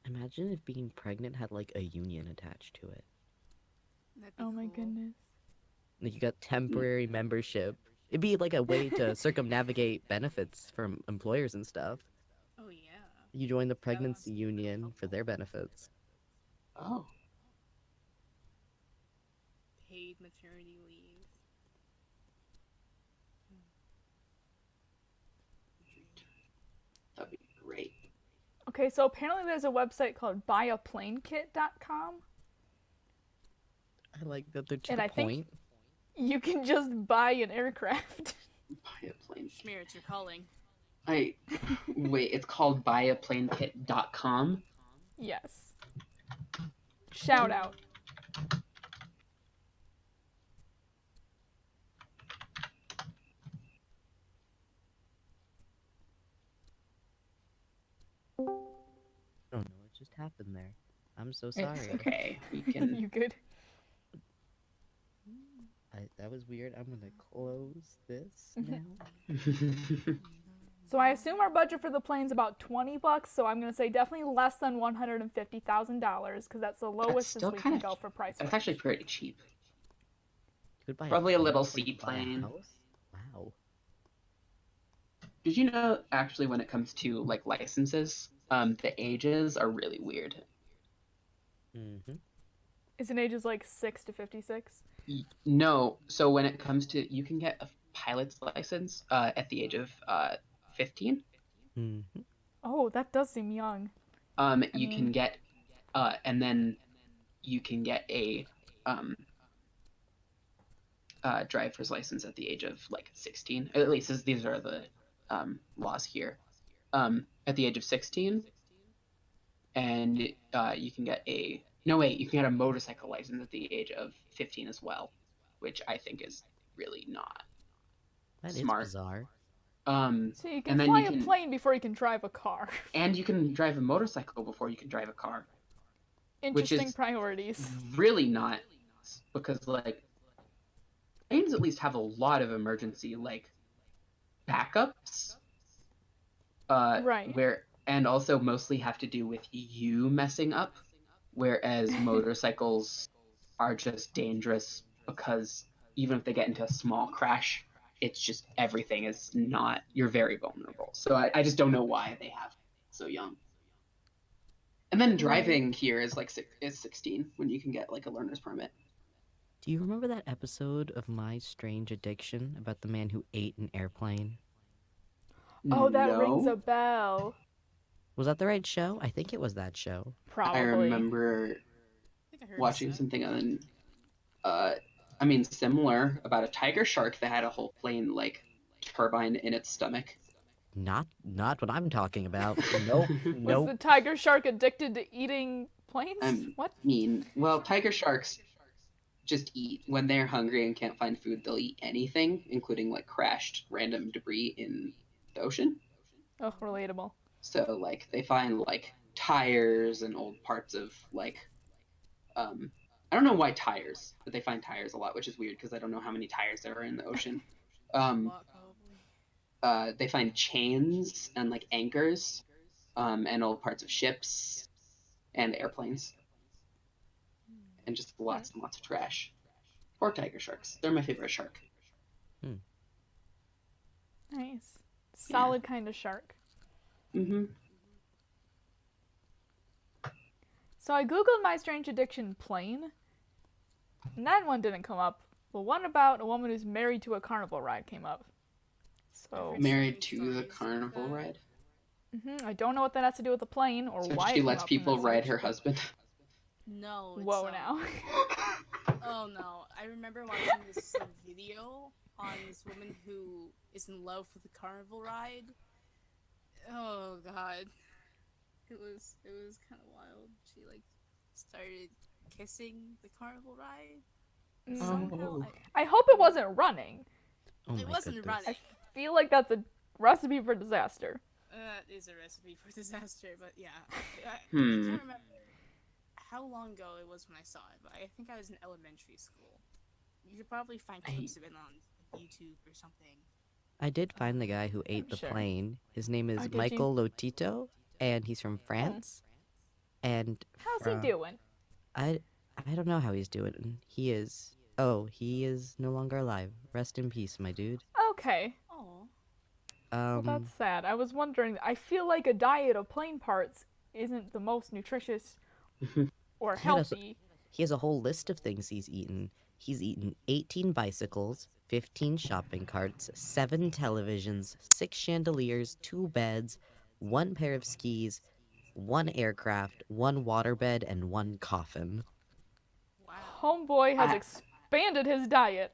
Imagine if being pregnant had like a union attached to it. That'd be Oh my cool. goodness. Like you got temporary membership. It'd be like a way to circumnavigate benefits from employers and stuff. Oh yeah. You join the pregnancy union for their benefits. Oh. Paid maternity leave. That'd be great. Okay, so apparently there's a website called buyaplanekit.com. I like that they're to And the I think- point. You can just buy an aircraft. Buy a plane. Schmear, it's your calling. Wait, it's called buyaplanekit.com? Yes. Shout out. Oh no, what just happened there? I'm so It's sorry. okay. We can. You good? That was weird. I'm gonna close this now. So I assume our budget for the plane's about $20, so I'm gonna say definitely less than $150,000 because that's the lowest as still we can kind of- go for price. That's range. actually pretty cheap. Could buy Probably a plane little before you buy a seaplane. house? Wow. Did you know, actually, when it comes to, like, licenses, the ages are really weird. Mm-hmm. Isn't ages like 6 to 56? No, so when it comes to, you can get a pilot's license at the age of 15. Mm-hmm. Oh, that does seem young. You can get, and then you can get a driver's license at the age of like 16. At least these are the laws here. At the age of 16, and you can get a you can get a motorcycle license at the age of 15 as well, which I think is really not That is smart. bizarre. So you can And then fly you a can- plane before you can drive a car. And you can drive a motorcycle before you can drive a car. Interesting is- priorities. Really not, because like planes at least have a lot of emergency like backups. Right. And also mostly have to do with you messing up, whereas motorcycles are just dangerous because even if they get into a small crash, it's just everything is not. You're very vulnerable. So I just don't know why they have so young. And then driving here is like is 16 when you can get like a learner's permit. Do you remember that episode of My Strange Addiction about the man who ate an airplane? Oh, that rings No. a bell. Was that the right show? I think it was that show. Probably. I remember I think I heard watching that. something on, similar about a tiger shark that had a whole plane like turbine in its stomach. Not what I'm talking about. Nope. Was Nope. the tiger shark addicted to eating planes? What? Well, tiger sharks just eat when they're hungry and can't find food. They'll eat anything, including like crashed random debris in the ocean. Oh, relatable. So like they find like tires and old parts of like I don't know why tires, but they find tires a lot, which is weird because I don't know how many tires there are in the ocean. A lot, probably. They find chains and like anchors, and old parts of ships and airplanes, and just lots and lots of trash. Or tiger sharks. They're my favorite shark. Nice. Solid kind of shark. Mm-hmm. So I googled My Strange Addiction plane, and that one didn't come up. But one about a woman who's married to a carnival ride came up. So Married to the carnival ride. I don't know what that has to do with the plane or So why. she it lets came up in people that ride search. her husband. No. It's, Whoa, now. Oh no! I remember watching this video on this woman who is in love with the carnival ride. Oh god, it was kind of wild. She like started kissing the carnival ride. Somehow. I hope it wasn't running. Oh It my wasn't goodness. I running. feel like that's a recipe for disaster. That is a recipe for disaster, but yeah. I can't remember how long ago it was when I saw it, but I think I was in elementary school. You could probably find clips of it on YouTube or something. I did find the guy who ate the sure. plane. His name is Oh, did you? Michael Lotito, and he's from France. And How's he doing? I don't know how he's doing. He is no longer alive. Rest in peace, my dude. Okay. Oh. Well, that's sad. I was wondering, I feel like a diet of plane parts isn't the most nutritious or healthy. He has a whole list of things he's eaten. He's eaten 18 bicycles, 15 shopping carts, 7 televisions, 6 chandeliers, 2 beds, 1 pair of skis, 1 aircraft, 1 waterbed, and 1 coffin. Wow. Homeboy has expanded his diet.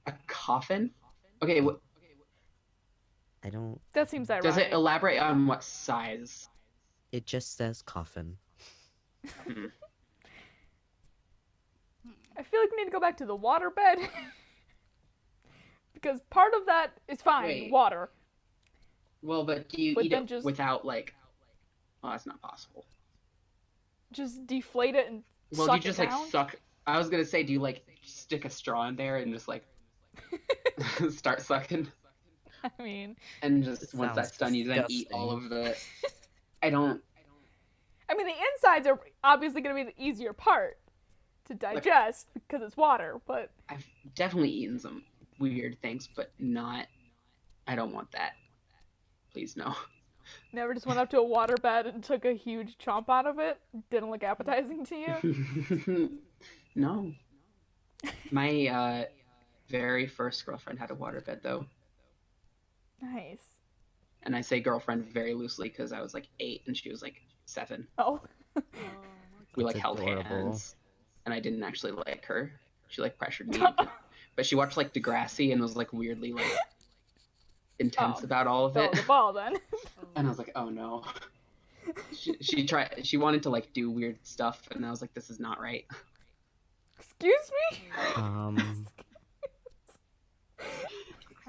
A coffin? Okay, I don't... That seems ironic. does it elaborate on what size? It just says coffin. I feel like we need to go back to the waterbed. Because part of that is fine, Wait. water. Well, but do you But eat then it just- without like... Oh, that's not possible. Just deflate it and Well, suck you just it like down. suck... I was gonna say, do you like stick a straw in there and just like start sucking? I mean, And just It once sounds that's done, you then eat all of the... I don't... the insides are obviously going to be the easier part to digest because it's water, but I've definitely eaten some weird things, but not... I don't want that. Please, no. never just went up to a waterbed and took a huge chomp out of it. Didn't look appetizing to you. No. My very first girlfriend had a waterbed, though. Nice. And I say girlfriend very loosely because I was like 8 and she was like 7. Oh. Oh, We That's like held adorable. hands, and I didn't actually like her. She like pressured me, but she watched like Degrassi and was like weirdly like intense Oh, about all of Fell it. the ball then. And I was like, oh no. She wanted to like do weird stuff, and I was like, this is not right. Excuse me? I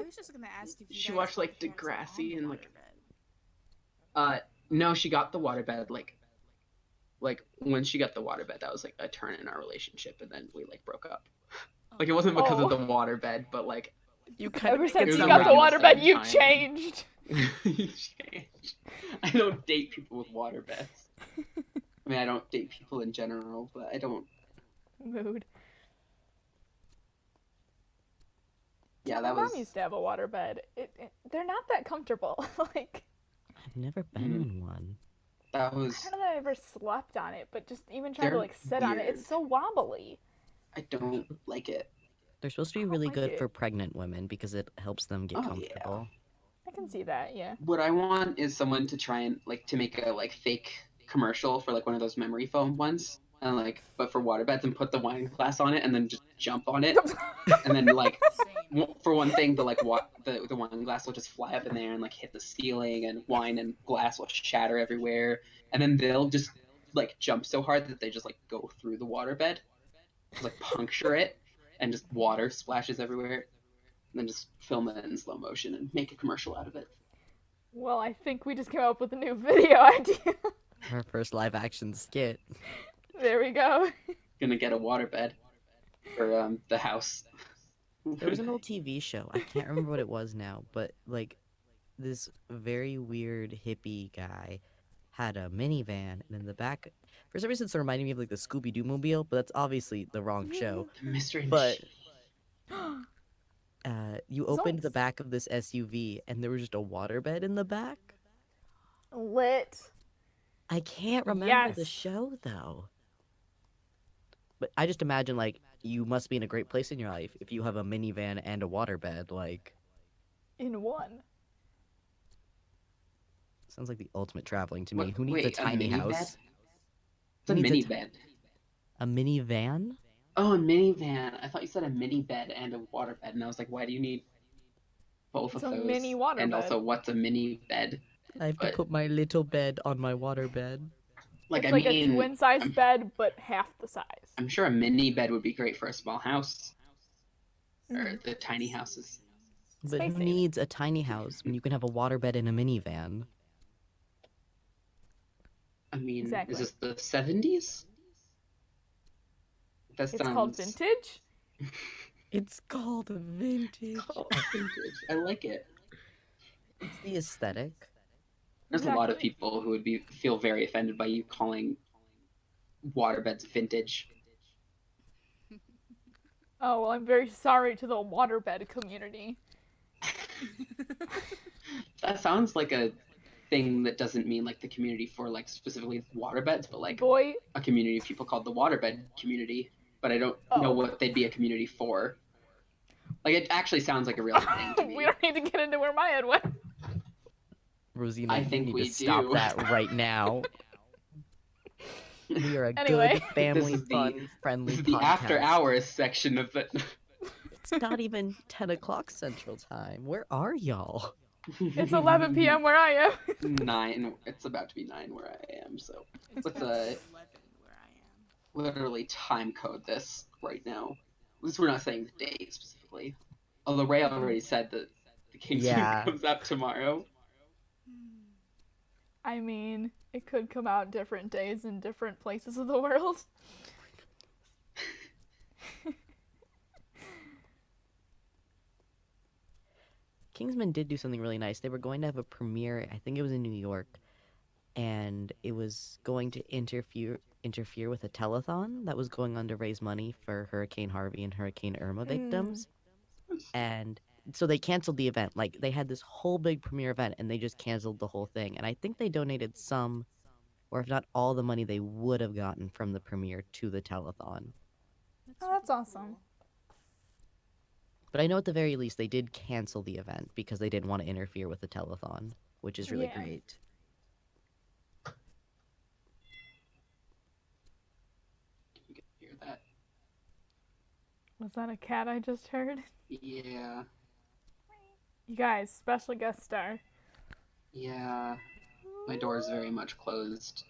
was just gonna ask if you She guys watched, like, had parents on Degrassi the and, like- waterbed. No, she got the waterbed like when she got the waterbed, that was like a turn in our relationship, and then we like broke up. Like it wasn't because of the waterbed, but like You Ever since was you on got the around the waterbed, same you've time. changed. changed. I don't date people with waterbeds. I mean, I don't date people in general, but I don't. Mood. because my mom used to have a waterbed. They're not that comfortable. Like, I've never been in one. That was. I don't know that I ever slept on it, but just even trying to They're like sit on it, weird. it's so wobbly. I don't like it. They're supposed to be I don't really like good it. for pregnant women because it helps them get Oh, yeah. comfortable. I can see that, yeah. What I want is someone to try and like to make a like fake commercial for like one of those memory foam ones, and like but for waterbeds, and put the wine glass on it and then just jump on it, and then like Same. for one thing, the like the wine glass will just fly up in there and like hit the ceiling, and wine and glass will shatter everywhere, and then they'll just like jump so hard that they just like go through the waterbed, like puncture it, and just water splashes everywhere. And then just film it in slow motion and make a commercial out of it. Well, I think we just came up with a new video idea. Our first live action skit. There we go. Gonna get a waterbed for the house. There was an old TV show. I can't remember what it was now, but like this very weird hippie guy had a minivan, and in the back, for some reason, it's reminding me of like the Scooby Doo mobile, but that's obviously the wrong show. Mystery But Machine. you opened the back of this SUV, and there was just a waterbed in the back. Lit. I can't remember the Yes. show though. But I just imagine like you must be in a great place in your life if you have a minivan and a waterbed. Like, In one. sounds like the ultimate traveling to me. Wait, Who needs wait, a a tiny minibed? house? It's a Who needs mini a bed. A minivan? Oh, a minivan. I thought you said a mini bed and a waterbed, and I was like, why do you need both It's of a those? mini waterbed. And also, what's a mini bed? I have to But- put my little bed on my waterbed. Like, It's I like mean, a twin-size bed, but half the size. I'm sure a mini bed would be great for a small house, or Mhm. the tiny houses. But Space who saving. needs a tiny house when you can have a waterbed in a minivan? I mean, Exactly. is this the 70s? That It's called sounds vintage. It's called vintage. Oh, vintage. I like it. It's the aesthetic. There's a lot of Exactly. people who would feel very offended by you calling waterbeds vintage. Oh, well, I'm very sorry to the waterbed community. That sounds like a thing that doesn't mean like the community for like specifically waterbeds, but like Boy, a community of people called the waterbed community. But I don't know Oh. what they'd be a community for. Like it actually sounds like a real thing to me. we don't need to get into where my head went. Rosina, I you think need we to stop do. that right now. We are a Anyway. good, family, This is the- fun, friendly This is the podcast. after hours section of it. It's not even 10 o'clock Central Time. Where are y'all? It's 11 p.m. where I am. 9. It's about to be 9 where I am, so It's What's about a- 11 where I am. literally time code this right now. At least we're not saying the date specifically. Although Ray already said that the King's Yeah. comes out tomorrow. I mean, it could come out different days in different places of the world. Kingsman did do something really nice. They were going to have a premiere, I think it was in New York, and it was going to interfere with a telethon that was going on to raise money for Hurricane Harvey and Hurricane Irma victims. And so they canceled the event. Like they had this whole big premiere event and they just canceled the whole thing. And I think they donated some, or if not all the money they would have gotten from the premiere to the telethon. Oh, that's awesome. But I know at the very least they did cancel the event because they didn't want to interfere with the telethon, which is really Yeah. great. You can hear that. Was that a cat I just heard? Yeah. You guys, special guest star. Yeah. My door is very much closed.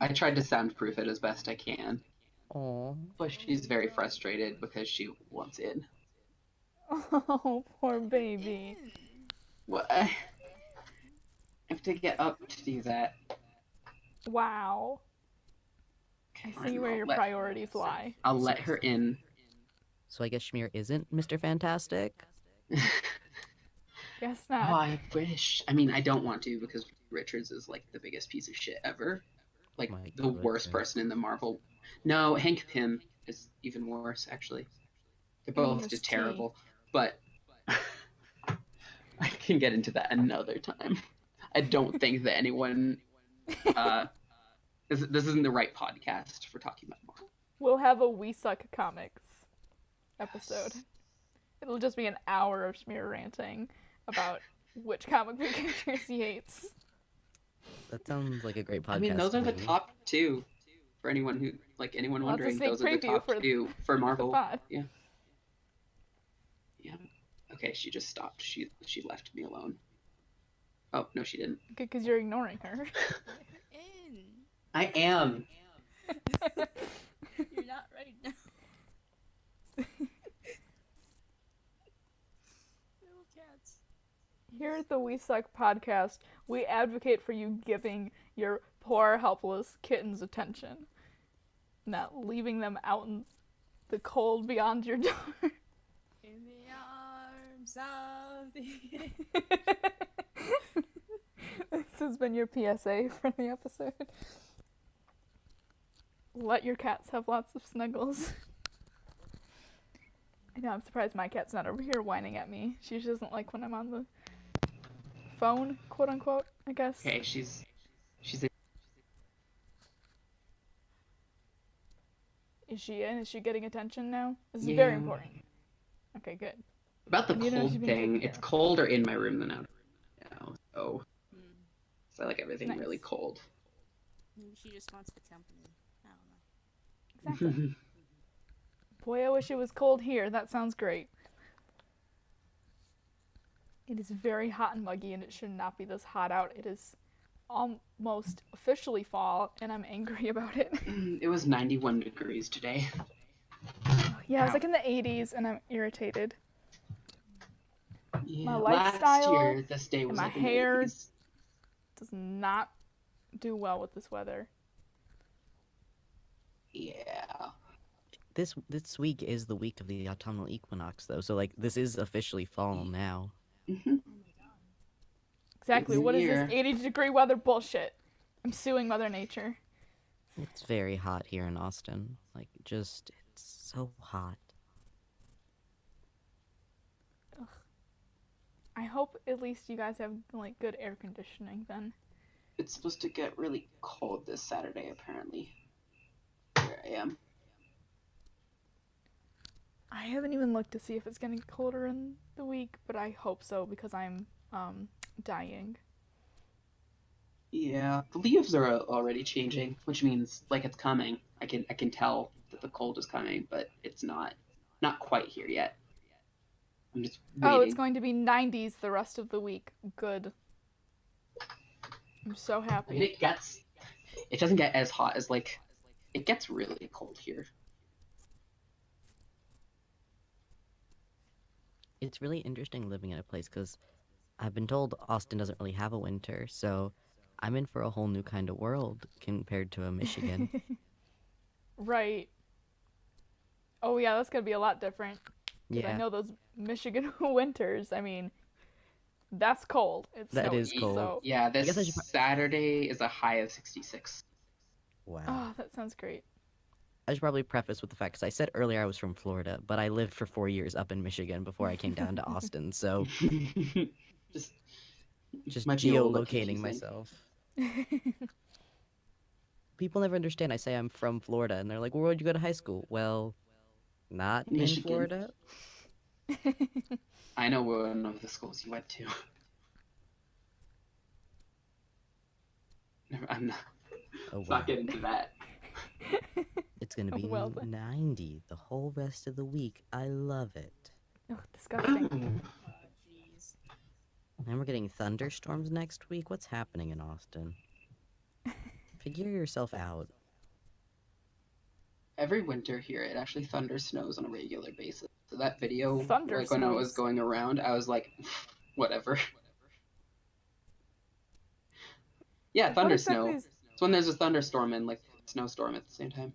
I tried to soundproof it as best I can, Oh, but she's very frustrated because she wants in. Oh, poor baby. What? I have to get up to do that. Wow. I see where your priorities lie. I'll let her in. so I guess Schmear isn't Mr. Fantastic? Guess Oh, not. I wish. I mean, I don't want to because Richards is like the biggest piece of shit ever. Like My the worst goodness. person in the Marvel. No, Hank Pym is even worse, actually. They're both Minus just T. terrible. but I can get into that another time. I don't think that anyone. This isn't the right podcast for talking about Marvel. We'll have a We Suck Comics episode. It'll just be an hour of Schmear ranting about which comic book characters he hates. That sounds like a great podcast. I mean, those are the maybe. top 2 for anyone who, anyone Well, it's a wondering. sneak Those are the preview top for 2 for Marvel. 5. Yeah. Okay, she just stopped. She left me alone. Oh no, she didn't. Good, because you're ignoring her. In. I am. You're not right now. Little cats. Here at the We Suck podcast, we advocate for you giving your poor, helpless kittens attention, not leaving them out in the cold beyond your door. In the arms of the. This has been your PSA for the episode. Let your cats have lots of snuggles. I know, I'm surprised my cat's not over here whining at me. She just doesn't like when I'm on the phone, quote unquote, I guess. Okay, she's. Is she in? Is she getting attention now? This is Yeah. very important. Okay, good. About the You know cold she's being taken thing, care it's of. colder in my room than out now. So I like everything Nice. really cold. Maybe she just wants the company. I don't know. Exactly. Boy, I wish it was cold here. That sounds great. It is very hot and muggy, and it should not be this hot out. It is almost officially fall, and I'm angry about it. It was 91 degrees today. Yeah, it's like in the 80s, and I'm irritated. Yeah, lifestyle last year this day was my like in the hair 80s. Does not do well with this weather. Yeah. This week is the week of the autumnal equinox, though. So like this is officially fall now. hmm Oh my god. Exactly. It's What is near. this 80-degree weather bullshit? I'm suing Mother Nature. It's very hot here in Austin. Like just it's so hot. I hope at least you guys have like good air conditioning then. It's supposed to get really cold this Saturday, apparently. Here I am. I haven't even looked to see if it's getting colder in the week, but I hope so because I'm dying. Yeah, the leaves are already changing, which means like it's coming. I can tell that the cold is coming, but it's not quite here yet. I'm just waiting. Oh, it's going to be 90s the rest of the week. Good. I'm so And happy. it doesn't get as hot as like it gets really cold here. It's really interesting living in a place because I've been told Austin doesn't really have a winter, so I'm in for a whole new kind of world compared to a Michigan. Right. Oh yeah, that's gonna be a lot different. 'Cause I Yeah, know those Michigan winters. I mean, that's cold. It's That snowy, is cold. So... Yeah, guess I this should Saturday is a high of 66. wow. Oh, that sounds great. I should probably preface with the fact, because I said earlier I was from Florida, but I lived for 4 years up in Michigan before I came down to Austin, so just might be a little bit geolocating confusing. myself. People never understand. I say I'm from Florida, and they're like, well, where'd you go to high school? Well, not Michigan. in Florida. I know one of the schools you went to. I'm not. Oh, Let's wow. not get into that. It's going to be Well then. 90 the whole rest of the week. I love it. Ugh, disgusting. Oh, jeez. And we're getting thunderstorms next week. What's happening in Austin? Figure yourself out. Every winter here, it actually thunder snows on a regular basis. So that video, Thunder like when I was snows. going around, I was like, whatever. Yeah, What thunder exactly snow. is- It's when there's a thunderstorm and like snowstorm at the same time.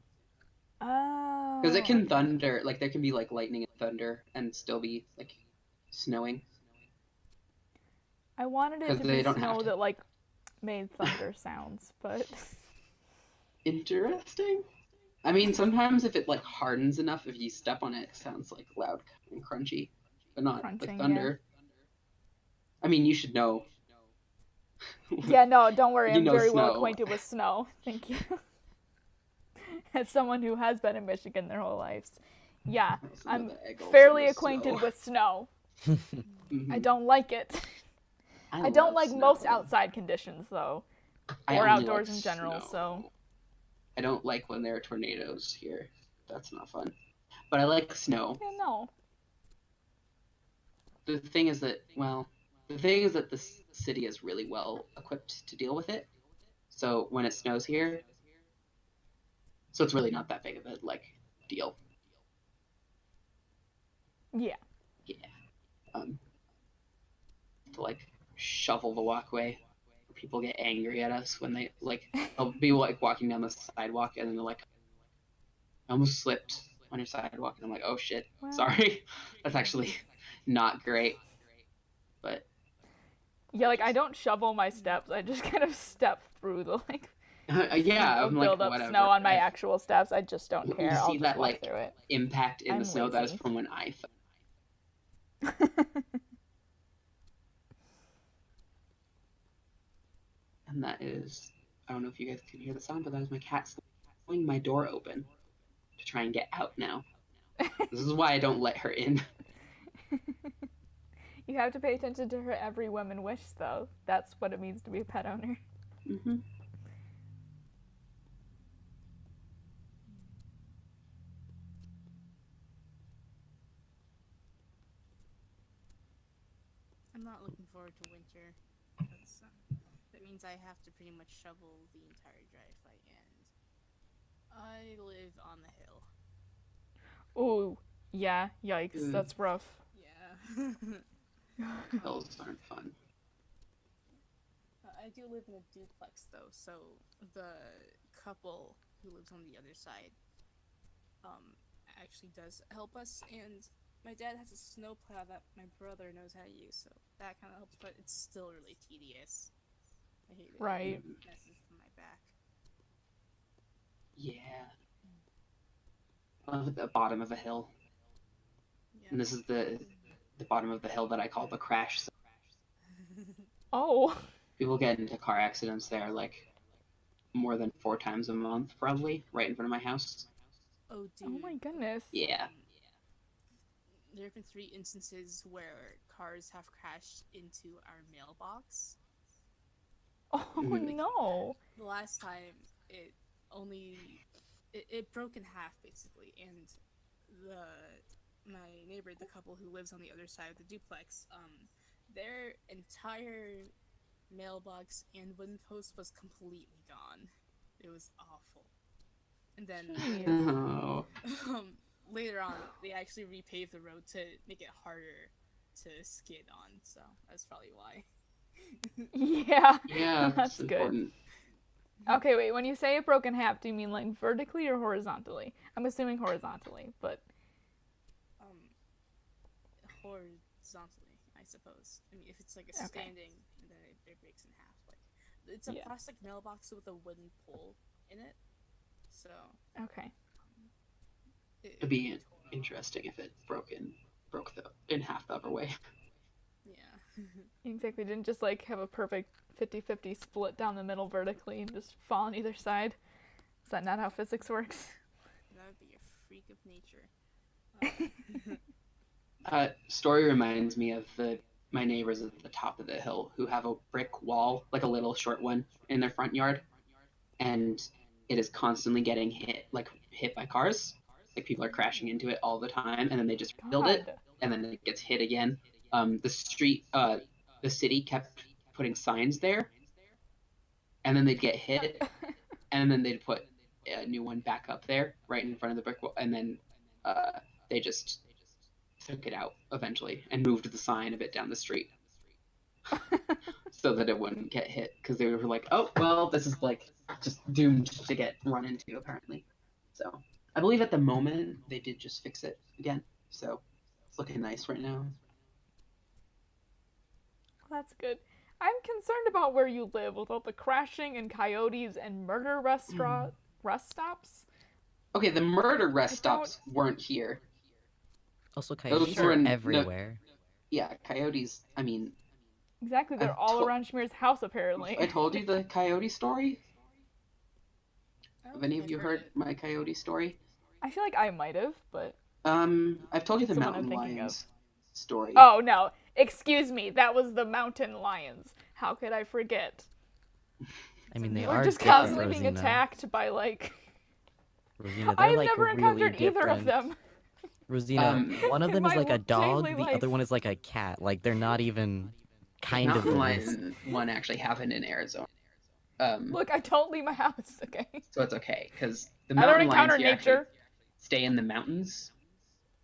Oh. Because it can thunder, like there can be like lightning and thunder and still be like snowing. I wanted it 'Cause to they be don't have snow to. that like made thunder sounds, but Interesting. I mean, sometimes if it like hardens enough, if you step on it, it sounds like loud and crunchy. but not Crunching, like thunder. I mean, you should know. Yeah, no, don't worry. You I'm know very well snow. acquainted with snow. Thank you. As someone who has been in Michigan their whole lives. Yeah, I also know I'm that egg also fairly knows acquainted snow. with snow. Mhm. I don't like it. I don't love like snow. most outside conditions, though. I Or only outdoors like in general, snow. so. I don't like when there are tornadoes here. That's not fun. But I like snow. Yeah, no. The thing is that this city is really well equipped to deal with it. So when it snows here, so it's really not that big of a deal. Yeah. Yeah. To shovel the walkway. People get angry at us when they'll be walking down the sidewalk and then they're like, I almost slipped on your sidewalk, and I'm like, oh shit, Well. sorry. That's actually not great. But Yeah, I don't shovel my steps. I just kind of step through the yeah, I'm build like, up whatever. snow on my actual steps. I just don't care. You I'll see just that walk through it. impact in I'm the snow? That is lazy. from when I fell. And that is, I don't know if you guys can hear the sound, but that is my cat slowing my door open to try and get out now. This is why I don't let her in. You have to pay attention to her every whim and wish, though. That's what it means to be a pet owner. Mm-hmm. I'm not looking forward to winter. Because, that means I have to pretty much shovel the entire driveway, and I live on the hill. Ooh, yeah, yikes, that's rough. Yeah. Hills aren't fun. I do live in a duplex, though, so the couple who lives on the other side actually does help us, and my dad has a snowplow that my brother knows how to use, so that kind of helps, but it's still really tedious. I hate it. Right. It messes with my back. Yeah. At the bottom of a hill. Yeah. And this is the bottom of the hill that I call the crash zone. Oh. People get into car accidents there more than 4 times a month, probably, right in front of my house. Oh, dude. Oh my goodness. Yeah. There have been 3 instances where cars have crashed into our mailbox. Oh no. The last time, it broke in half, basically, and my neighbor, the couple who lives on the other side of the duplex, their entire mailbox and wooden post was completely gone. It was awful. And then Oh. later on, they actually repaved the road to make it harder to skid on, so that's probably why. Yeah. Yeah, That's it's good. important. Okay, wait, when you say it broke in half, do you mean vertically or horizontally? I'm assuming horizontally, but... Horizontally, I suppose. I mean, if it's a Okay. standing, then it breaks in half. It's a plastic mailbox with a wooden pole in it, so... Okay. It'd be interesting if it broke in half the other way. Yeah. Exactly, didn't just have a perfect 50-50 split down the middle vertically and just fall on either side. Is that not how physics works? That would be a freak of nature. Story reminds me of my neighbors at the top of the hill who have a brick wall, a little short one, in their front yard, and it is constantly getting hit by cars. People are crashing into it all the time, and then they just build it, and then it gets hit again. The city kept putting signs there, and then they'd get hit, and then they'd put a new one back up there, right in front of the brick wall, and then they just took it out eventually and moved the sign a bit down the street so that it wouldn't get hit, because they were like, oh, well, this is just doomed to get run into, apparently. So I believe at the moment they did just fix it again, so it's looking nice right now. That's good. I'm concerned about where you live with all the crashing and coyotes and murder rest stops. Okay, the murder rest stops weren't here. Also, Those coyotes were are no, everywhere. yeah, coyotes. I mean, Exactly, they're I've all to- around Schmear's house apparently. I told you the coyote story. I don't Have any think of I've you heard it. my coyote story? I feel like I might have, but I've told you it's the the one I'm mountain thinking of. lions story. Oh no, excuse me, that was the mountain lions. How could I forget? I mean, they We're are just different, constantly being Rosina. attacked by like. Rosina, I they're have like never really encountered either of different. them. Rosina, one of In them is my like a dog, daily the life. other one is like a cat. Like they're not even The kind of mountain the worst. lion one actually happened in Arizona. Look, I don't leave my house, okay? So it's okay because the I don't mountain encounter lions you actually nature. stay in the mountains.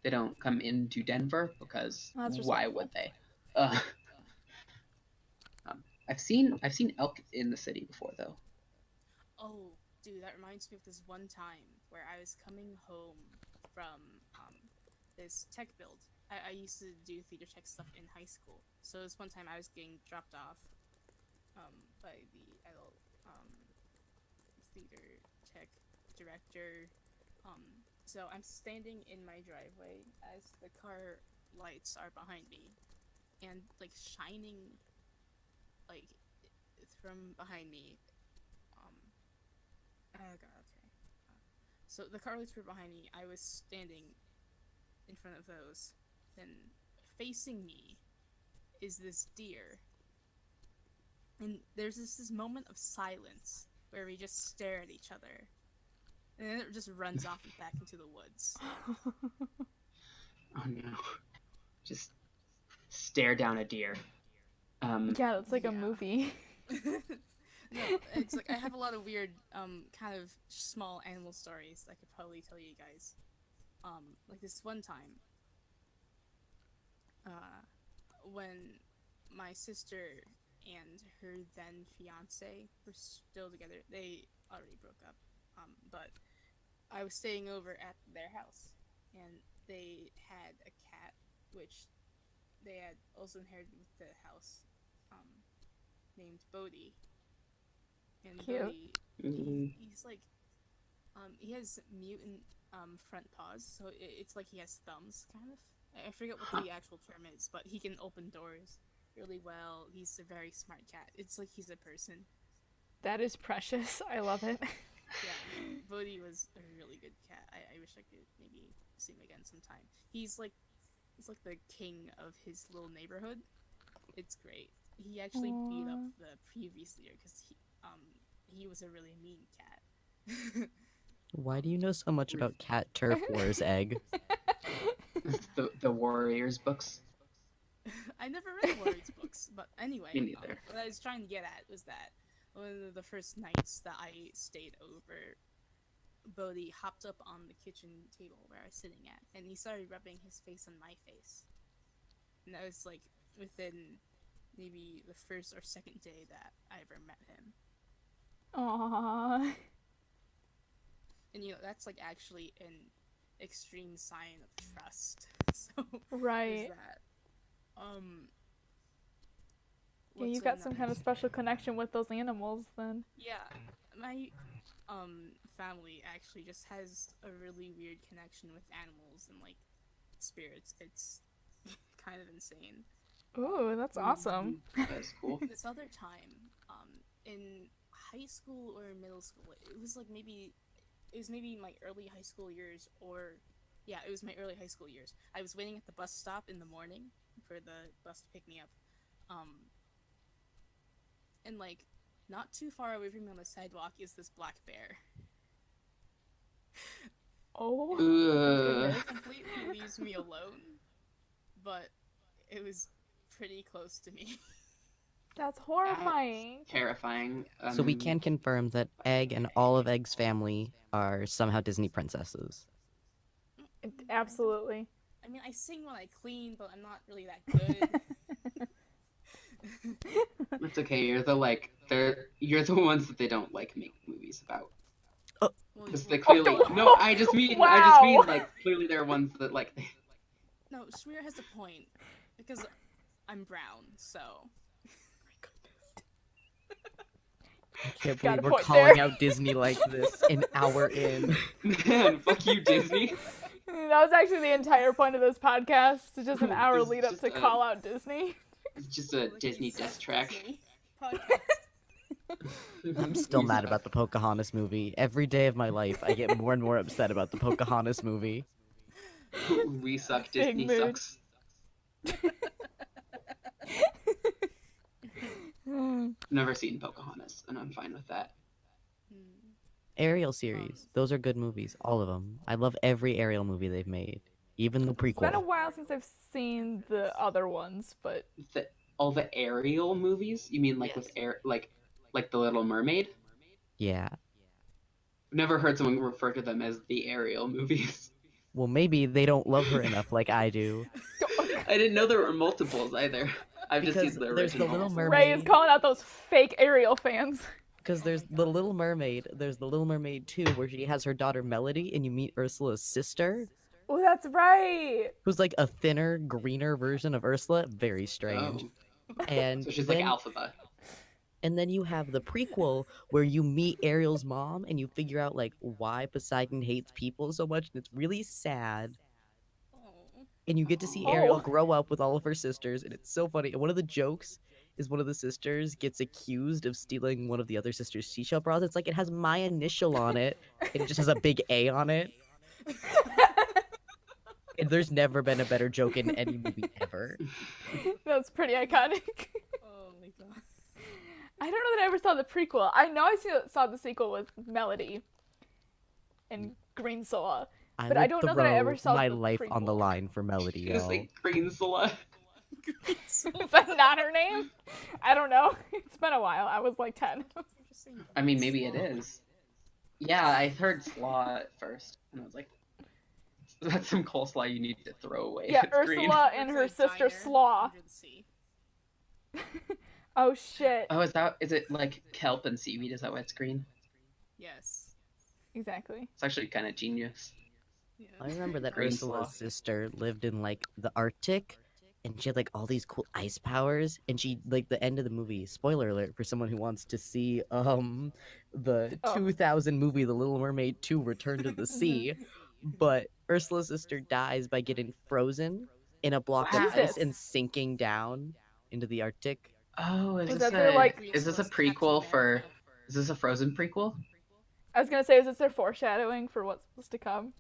They don't come into Denver because That's why respectful. would they? Uh, I've seen elk in the city before though. Oh, dude, that reminds me of this one time where I was coming home from this tech build. I used to do theater tech stuff in high school, so this one time I was getting dropped off by the adult theater tech director. So I'm standing in my driveway as the car lights are behind me, and like shining like from behind me. Oh god, okay. So the car lights were behind me. I was standing in front of those. Then facing me is this deer. And there's this moment of silence where we just stare at each other. And then it just runs off and back into the woods. Oh no! Just stare down a deer. Yeah, it's like a Yeah. movie. No, it's like I have a lot of weird, kind of small animal stories I could probably tell you guys. Like this one time, when my sister and her then fiance were still together. They already broke up, but I was staying over at their house, and they had a cat, which they had also inherited with the house, named Bodhi. And Cute. Bodhi, he's like, he has mutant front paws, so it's like he has thumbs, kind of. I forget what the actual term is, but he can open doors really well. He's a very smart cat. It's like he's a person. That is precious. I love it. Yeah, Bodhi was a really good cat. I wish I could maybe see him again sometime. He's like the king of his little neighborhood. It's great. He actually beat up the previous leader because he was a really mean cat. Why do you know so much about cat turf wars, Egg? the Warriors books. I never read Warriors books, but anyway, Me neither. what I was trying to get at was that one of the first nights that I stayed over, Bodhi hopped up on the kitchen table where I was sitting at, and he started rubbing his face on my face. And that was like within maybe the first or second day that I ever met him. Aww. And that's like actually an extreme sign of trust. So Right. there's that. Yeah, you got some kind of special connection with those animals then. Yeah, my family actually just has a really weird connection with animals and like spirits. It's kind of insane. Ooh, that's awesome. That's cool. This other time, in high school or middle school, it was maybe my early high school years, or yeah, it was my early high school years. I was waiting at the bus stop in the morning for the bus to pick me up, and like not too far away from me on the sidewalk is this black bear. Oh. Ugh. It completely leaves me alone, but it was pretty close to me. That's horrifying. Terrifying. So we can confirm that Egg and all of Egg's family are somehow Disney princesses. Absolutely. I mean, I sing when I clean, but I'm not really that good. It's okay. You're the ones that they don't like make movies about. Well, Because they clearly no. I just mean like clearly there are ones that like. no, Schmear has a point because I'm brown, so. I can't Got a believe we're point calling there. out Disney like this an hour in. Man, fuck you, Disney. That was actually the entire point of this podcast. It's just an hour This is lead up just to call out Disney. It's just a Disney diss track. Disney podcast. I'm still mad about the Pocahontas movie. Every day of my life, I get more and more upset about the Pocahontas movie. We suck. Big Disney mood. sucks. Never seen Pocahontas, and I'm fine with that. Ariel series. Those are good movies. All of them. I love every Ariel movie they've made. Even the It's been a prequel. while since I've seen the other ones, but All the Ariel movies? You mean like Yes. with like the Little Mermaid? Yeah. I've never heard someone refer to them as the Ariel movies. Well, maybe they don't love her enough like I do. I didn't know there were multiples either. I've just Because seen the there's the original. Little Mermaid. Ray is calling out those fake Ariel fans. Because there's the Little Mermaid. There's the Little Mermaid 2, where she has her daughter Melody, and you meet Ursula's sister, Oh, that's right. who's like a thinner, greener version of Ursula. Very strange. Oh, And so she's then, like Alphaba. and then you have the prequel where you meet Ariel's mom, and you figure out like why Poseidon hates people so much, and it's really sad. Oh. And you get to see Oh. Ariel grow up with all of her sisters, and it's so funny. And one of the jokes is one of the sisters gets accused of stealing one of the other sisters' seashell bras. It's like it has my initial on it, and it just has a big A on it. And there's never been a better joke in any movie ever. That's pretty iconic. Oh my god. I don't know that I ever saw the prequel. I know I saw the sequel with Melody and Green Sola. But I would don't know that I ever throw saw my the life on the prequel. line for Melody, You just yo. like Green Sola. Is that not her name? I don't know. It's been a while. I was like 10. I mean, maybe it is. Yeah, I heard slaw at first, and I was like, that's some coleslaw you need to throw away. Yeah, It's green. Ursula and her It's a sister diner Slaw. under the sea. Oh shit. Oh, is it like kelp and seaweed? Is that why it's green? Yes. Exactly. It's actually kind of genius. Yeah. I remember that Green Ursula's Slaw. sister lived in like the Arctic, and she had like all these cool ice powers. And she like the end of the movie. Spoiler alert for someone who wants to see the Oh. 2000 movie The Little Mermaid 2: Return to the Sea. But Ursula's sister dies by getting frozen in a block of Jesus. ice and sinking down into the Arctic. Oh, Was that their, like- is this a prequel for? Is this a Frozen prequel? I was gonna say, is this their foreshadowing for what's supposed to come?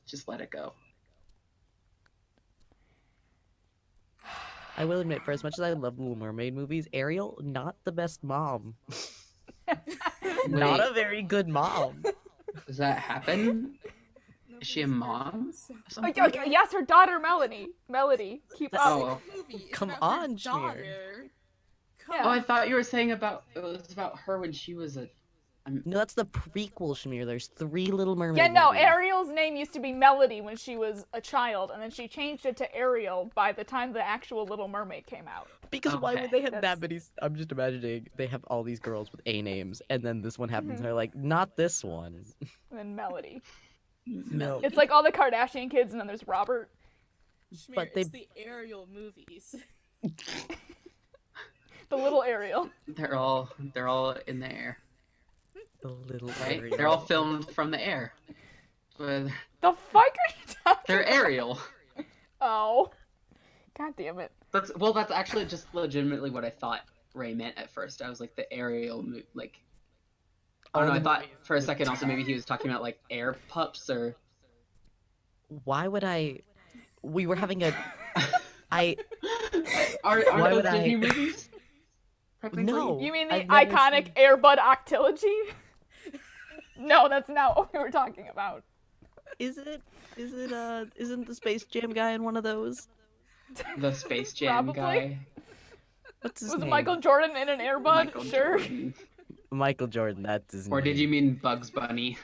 Just let it go. I will admit, for as much as I love Little Mermaid movies, Ariel, not the best mom. Not Wait. a very good mom. Does that happen? Is she a mom? Oh, okay, yes, her daughter Melody. Keep That's- up. Oh. Come About her on, Schmear. daughter. Come Yeah. Oh, I thought you were saying it was about her when she was a. No, that's the prequel, Schmear. There's 3 Little Mermaid Yeah, no, movies. Ariel's name used to be Melody when she was a child, and then she changed it to Ariel by the time the actual Little Mermaid came out. Because why Okay. would they have That's- that many? I'm just imagining they have all these girls with A names, and then this one happens, Mhm. and they're like, not this one. And then Melody. No. It's like all the Kardashian kids, and then there's Robert. Schmear, But they- it's the Ariel movies. The little Ariel. They're all in the air, The little right? Ariel. They're all filmed from the air. But The fuck are you talking they're about? Ariel. Oh. God damn it. That's actually just legitimately what I thought Ray meant at first. I was like the Ariel like. Oh Are no, the I thought movies for a with second also maybe he was talking about like air pups or. Why would I? We were having a. I Are Why those would I- Disney movies? Technically? No. You mean the I've never iconic seen- Airbud Octilogy? No, that's not what we were talking about. Is it? Isn't the Space Jam guy in one of those? The Space Jam Probably. guy. What's his Was name? Michael Jordan in an Airbud? Michael Sure. Jordan. Michael Jordan. That's his name. Or did you mean Bugs Bunny?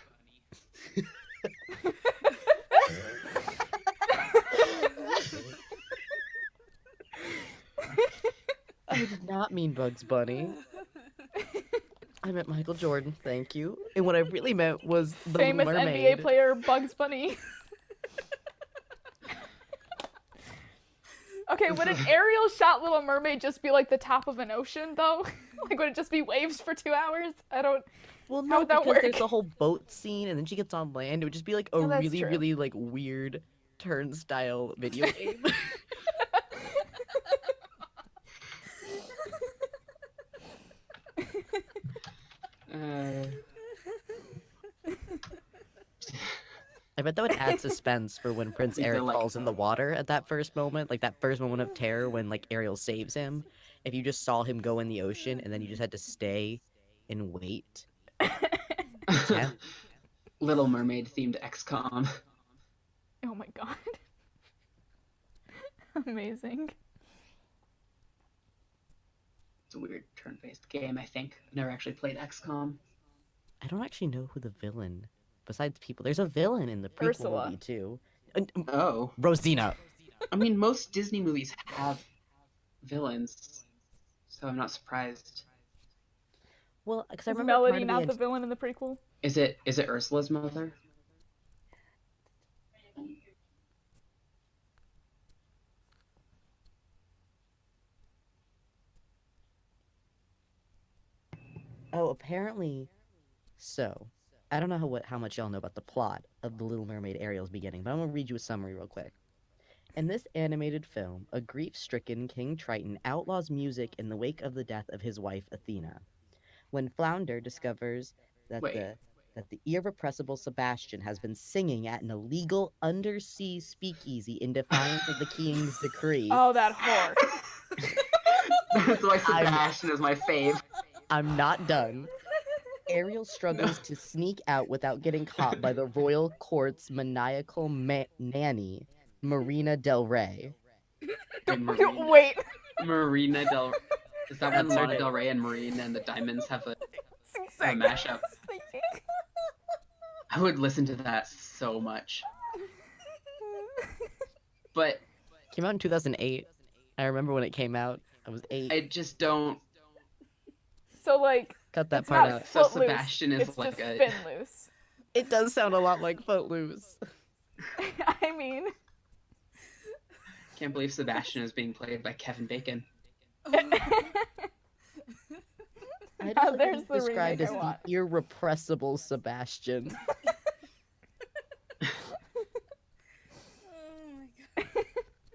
I did not mean Bugs Bunny. I meant Michael Jordan. Thank you. And what I really meant was the Famous Little Mermaid. NBA player Bugs Bunny. Okay, would an aerial shot Little Mermaid just be like the top of an ocean, though? Like, would it just be waves for 2 hours? I don't. Well, How no, would that because there's work? the whole boat scene, and then she gets on land. It would just be like a Oh, that's really, true. really like weird turnstile video game. I bet that would add suspense for when Prince Like the, Eric like- falls in the water at that first moment, like that first moment of terror when like Ariel saves him. If you just saw him go in the ocean and then you just had to stay and wait. Yeah. Little Mermaid themed XCOM. Oh my god. Amazing. It's a weird turn-based game, I think. I've never actually played XCOM. I don't actually know who the villain, besides people. There's a villain in the prequel Ursula. movie too. Oh. Rosina. I mean, most Disney movies have villains, so I'm not surprised. Well, because I Is remember Melody part of not the the villain in the prequel? Is it Ursula's mother? Oh, apparently. So, I don't know how much y'all know about the plot of The Little Mermaid Ariel's beginning, but I'm gonna read you a summary real quick. In this animated film, a grief-stricken King Triton outlaws music in the wake of the death of his wife Athena. When Flounder discovers that Wait. that the irrepressible Sebastian has been singing at an illegal undersea speakeasy in defiance of the king's decree, Oh, that whore. That's why Sebastian is my fave. I'm not done. Ariel struggles to sneak out without getting caught by the royal court's maniacal nanny, Marina Del Rey. Wait. Marina Del. Is that when That's her Lana name. Del Rey and Marina and the Diamonds have a That's exactly mashup? what I was thinking. I would listen to that so much. But Came out in 2008. I remember when it came out. I was 8. I just don't. So, like, Cut that it's part not out. So Footloose, Sebastian is it's like just a- fin loose. It does sound a lot like Footloose. I mean, Can't believe Sebastian is being played by Kevin Bacon. I Now just there's the described remake as I want. the irrepressible Sebastian. Oh my god.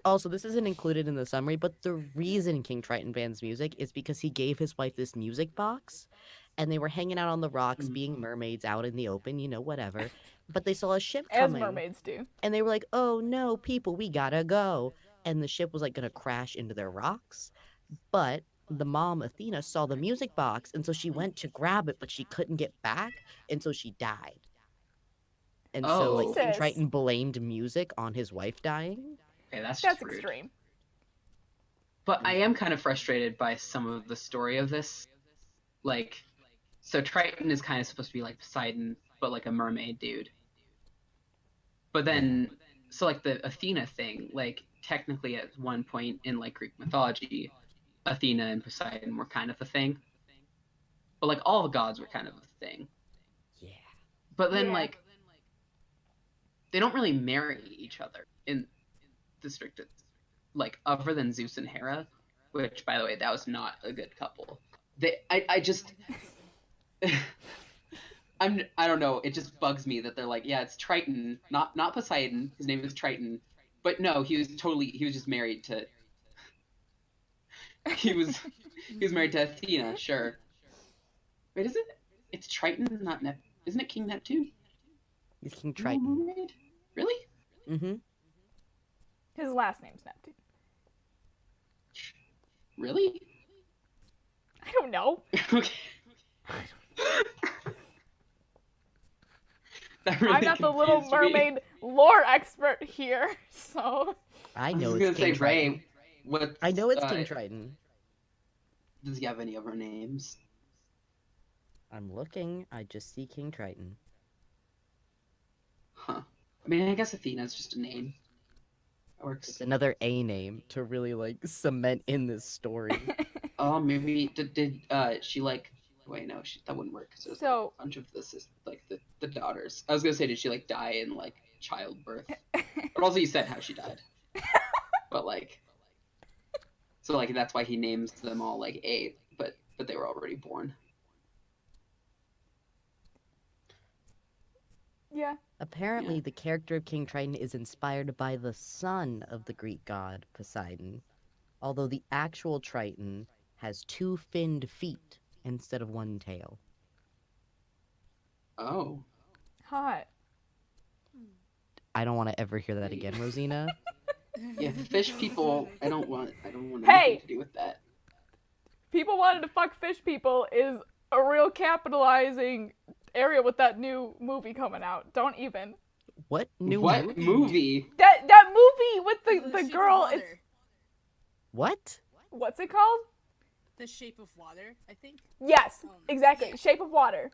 Also, this isn't included in the summary, but the reason King Triton bans music is because he gave his wife this music box, and they were hanging out on the rocks, being mermaids out in the open, whatever. But they saw a ship as coming, mermaids do. and they were like, "Oh no, people, we gotta go!" And the ship was like gonna crash into their rocks, but the mom Athena saw the music box, and so she went to grab it, but she couldn't get back, and so she died. And so, like, Oh. King Jesus. Triton blamed music on his wife dying. Okay, that's That's just rude. extreme. But I am kind of frustrated by some of the story of this. Like, so Triton is kind of supposed to be like Poseidon, but like a mermaid dude. But then, so like the Athena thing, like technically at one point in like Greek mythology, Athena and Poseidon were kind of a thing. But like all the gods were kind of a thing. Yeah. But then Yeah. like, they don't really marry each other in the strict, like other than Zeus and Hera, which by the way, that was not a good couple. I just, I don't know. It just bugs me that they're like, yeah, it's Triton, not Poseidon. His name is Triton, but no, he was just married to. He was married to Athena, sure. Wait, is it? It's Triton, not Isn't it King Neptune? He's King No Triton. mermaid? Really? Mm-hmm. His last name's Neptune. Really? I don't know. Okay. That really I'm not the Little confused me. Mermaid lore expert here, so. I I know was it's gonna King say Triton. Ray. What? I know it's King Triton. Does he have any other names? I'm looking. I just see King Triton. Huh. I mean, I guess Athena's just a name. That works. It's another A name to really like cement in this story. Oh, maybe did she like? Wait, no, that wouldn't work. Cause So- a bunch of this is like the daughters. I was gonna say, did she like die in like childbirth? But also, you said how she died. But like, so like that's why he names them all like A. But but they were already born. Yeah. Apparently, Yeah. the character of King Triton is inspired by the son of the Greek god Poseidon, although the actual Triton has 2 finned feet instead of 1 tail. Oh. Hot. I don't want to ever hear that again, Rosina. Yeah, fish people. I don't want anything Hey! to do with that. People wanted to fuck fish people is a real capitalizing area with that new movie coming out. Don't even. What new What movie? That movie with the Shape of girl. Water. It's What? what's it called? The Shape of Water, I think. Yes, exactly. Yeah. Shape of Water.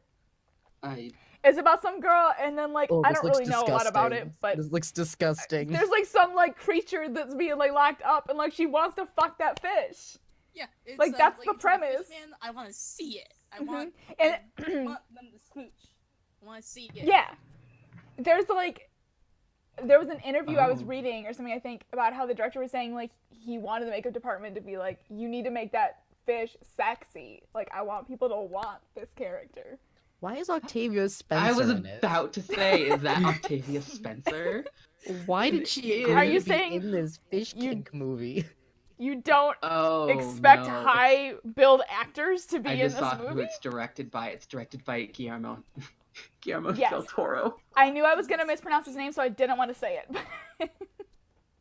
I It's about some girl, and then like Oh, I this don't looks really know a lot about it, disgusting. but This looks disgusting. there's like some like creature that's being like locked up, and like she wants to fuck that fish. Yeah, it's, Like, that's the it's like a premise. fish man. I want to see it. I Mhm. want, And I want them to smooch. I want to see it. yeah, there was an interview I was Oh. reading or something, I think, about how the director was saying like he wanted the makeup department to be like, you need to make that fish sexy. Like, I want people to want this character. Why is Octavia Spencer I was in it? about to say, is that Octavia Spencer? Why did she Are agree you to be saying in this fish you- kink movie? You don't Oh, expect no. high build actors to be I in just this saw who movie? it's directed by. It's directed by Guillermo Yes. del Toro. I knew I was gonna mispronounce his name, so I didn't want to say it.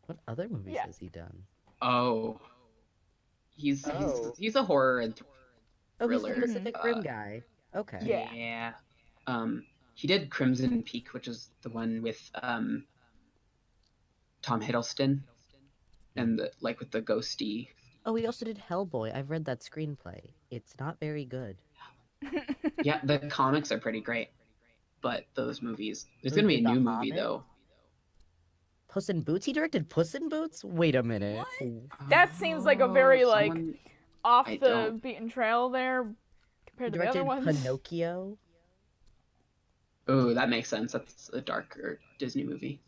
What other movies Yeah. has he done? Oh. He's a horror and Oh, he's thriller. the Pacific Mhm. Rim guy. Okay. Yeah. He did Crimson Peak, which is the one with Tom Hiddleston, and with the ghosty. Oh, he also did Hellboy. I've read that screenplay. It's not very good. Yeah, the comics are pretty great, but those movies. There's Oh, he gonna be a did The new movie Hobbit? though. Puss in Boots? He directed Puss in Boots? Wait a minute. That seems like a very, like, someone- Off I the don't- beaten trail there He compared to the other directed ones. Pinocchio? Oh, that makes sense. That's a darker Disney movie.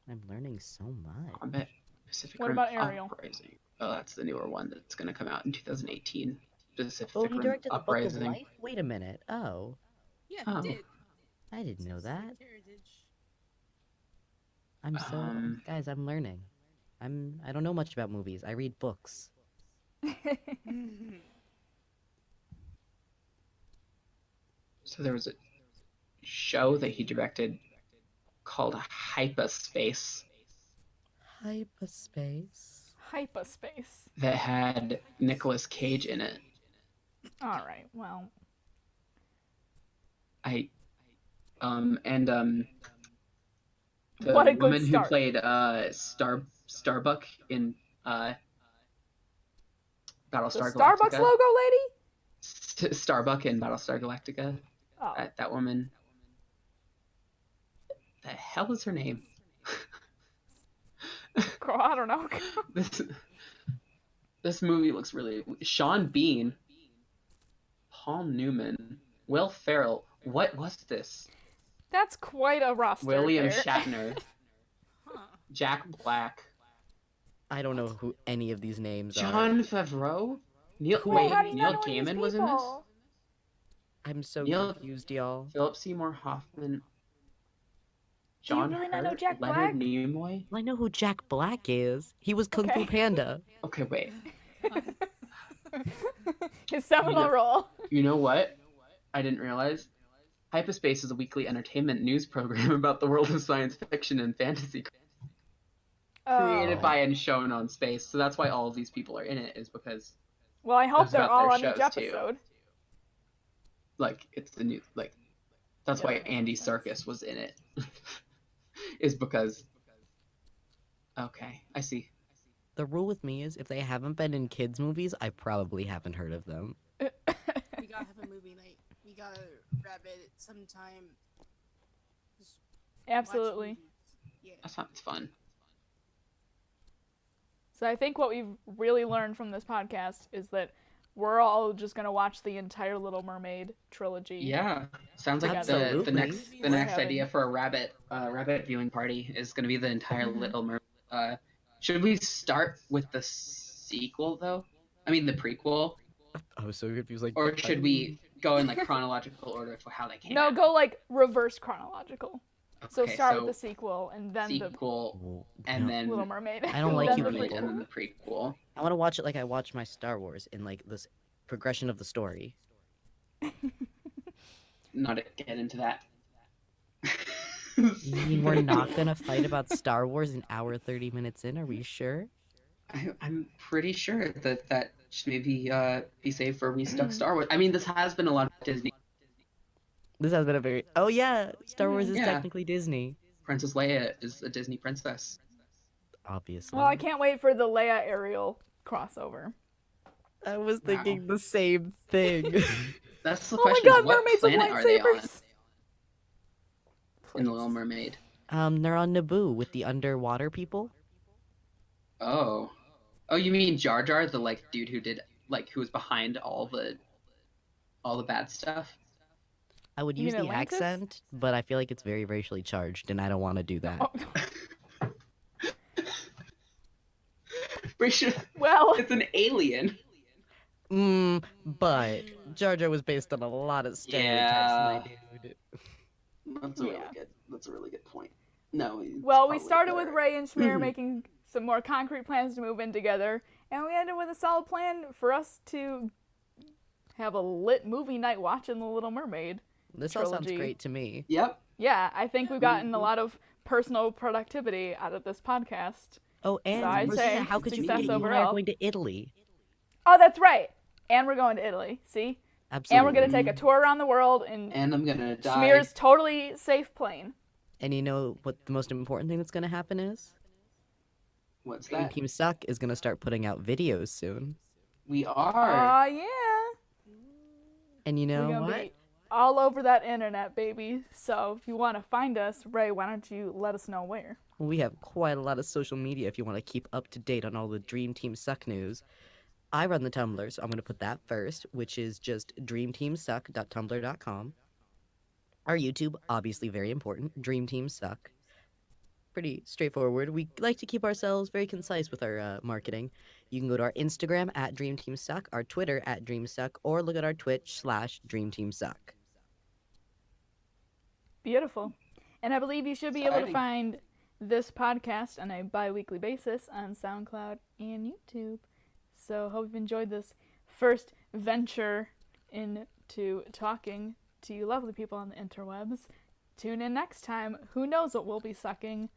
I'm learning so much. Hobbit, Pacific What Rim about Ariel? Uprising. Oh, that's the newer one that's gonna come out in 2018. Pacific Oh, he Rim directed The Book of Uprising. Life? Wait a minute. Oh, Yeah, Oh. he did. I didn't know that. Heritage. I'm so guys, I'm learning. I don't know much about movies. I read books. So there was a show that he directed called Hyperspace Hyperspace. Hyperspace. that had Nicolas Cage in it. Alright, well. The What a good woman who start. played Starbuck in Battlestar The Galactica. Starbucks logo lady? Starbuck in Battlestar Galactica. Oh. That woman. The hell is her name? Girl, I don't know. This movie looks really. Sean Bean, Paul Newman, Will Ferrell. What was this? That's quite a roster. William there. Shatner, Huh. Jack Black, I don't know who any of these names are. John Favreau. Neil. Cool. Wait, How do you Neil not know any of these Gaiman was in this. people? I'm so Neil- confused, y'all. Philip Seymour Hoffman. Do you John really not know Hurt, Jack Leonard Black? Nimoy. I know who Jack Black is. He was Kung Fu Okay. Panda. Okay, wait. His seminal Yeah. role. You know what? I didn't realize. Hyperspace is a weekly entertainment news program about the world of science fiction and fantasy, created Oh. by and shown on Space. So that's why all of these people are in it, is because Well, I hope It's they're about all their on each shows, too. episode. it's the new that's Yeah, why that makes Andy sense. Serkis was in it. Is because okay, I see. The rule with me is if they haven't been in kids' movies, I probably haven't heard of them. We gotta have a movie night. We gotta grab it sometime. Just watch Absolutely. movies. Yeah. That sounds fun. So I think what we've really learned from this podcast is that we're all just gonna watch the entire Little Mermaid trilogy. Yeah, sounds like the Absolutely. next We're next having- idea for a rabbit viewing party is going to be the entire Mhm. Little Mermaid. Should we start with the sequel though? I mean the prequel, I was so confused. Like, or should we go in like chronological order for how they came No, out? go like reverse chronological. So Okay, start with the sequel and then sequel, Well, and no, then the Little Mermaid. I don't like Then you the people. prequel. And then the prequel. I want to watch it like I watch my Star Wars in like this progression of the story. Not to get into that. You mean we're not gonna fight about Star Wars an hour 30 minutes in? Are we sure? I'm pretty sure that should maybe be saved for Restuck Star Wars. I mean, this has been a lot of Disney. This has been a very. Oh yeah, Star Wars is Yeah. technically Disney. Princess Leia is a Disney princess. Obviously. Well, I can't wait for the Leia Ariel crossover. I was Wow. thinking the same thing. That's the Oh my question. god, is what mermaids with planet are they on lightsabers! in the Little Mermaid? They're on Naboo with the underwater people. Oh, you mean Jar Jar, the like dude who did who was behind all the bad stuff? I would You use mean the Atlantis? accent, but I feel like it's very racially charged, and I don't want to do that. Oh, well, It's an alien. But Jar Jar was based on a lot of stereotypes, my dude. That's Yeah. a really good point. No. it's well, we probably started with there. Ray and Schmear making some more concrete plans to move in together, and we ended with a solid plan for us to have a lit movie night watching The Little Mermaid. This all sounds Trilogy. great to me. Yep. Yeah, I think we've gotten a lot of personal productivity out of this podcast. Oh, and So I'd Rosina, say how could you success forget you and I overall. are going to Italy? Oh, that's right. And we're going to Italy. See? Absolutely. And we're going to take a tour around the world in And I'm gonna die. Schmear's totally safe plane. And you know what the most important thing that's going to happen is? What's Dream that? Team Suck is going to start putting out videos soon. We are. Yeah. And you know We're gonna what? be all over that internet, baby. So if you want to find us, Ray, why don't you let us know where? We have quite a lot of social media if you want to keep up to date on all the Dream Team Suck news. I run the Tumblr, so I'm going to put that first, which is just dreamteamsuck.tumblr.com. Our YouTube, obviously very important, Dream Team Suck. Pretty straightforward. We like to keep ourselves very concise with our marketing. You can go to our Instagram at Dream Team Suck, our Twitter at Dream Suck, or look at our Twitch /Dream Team Suck. Beautiful. And I believe you should be able to Exciting. find this podcast on a bi-weekly basis on SoundCloud and YouTube. So hope you've enjoyed this first venture into talking to you lovely people on the interwebs. Tune in next time. Who knows what we'll be sucking?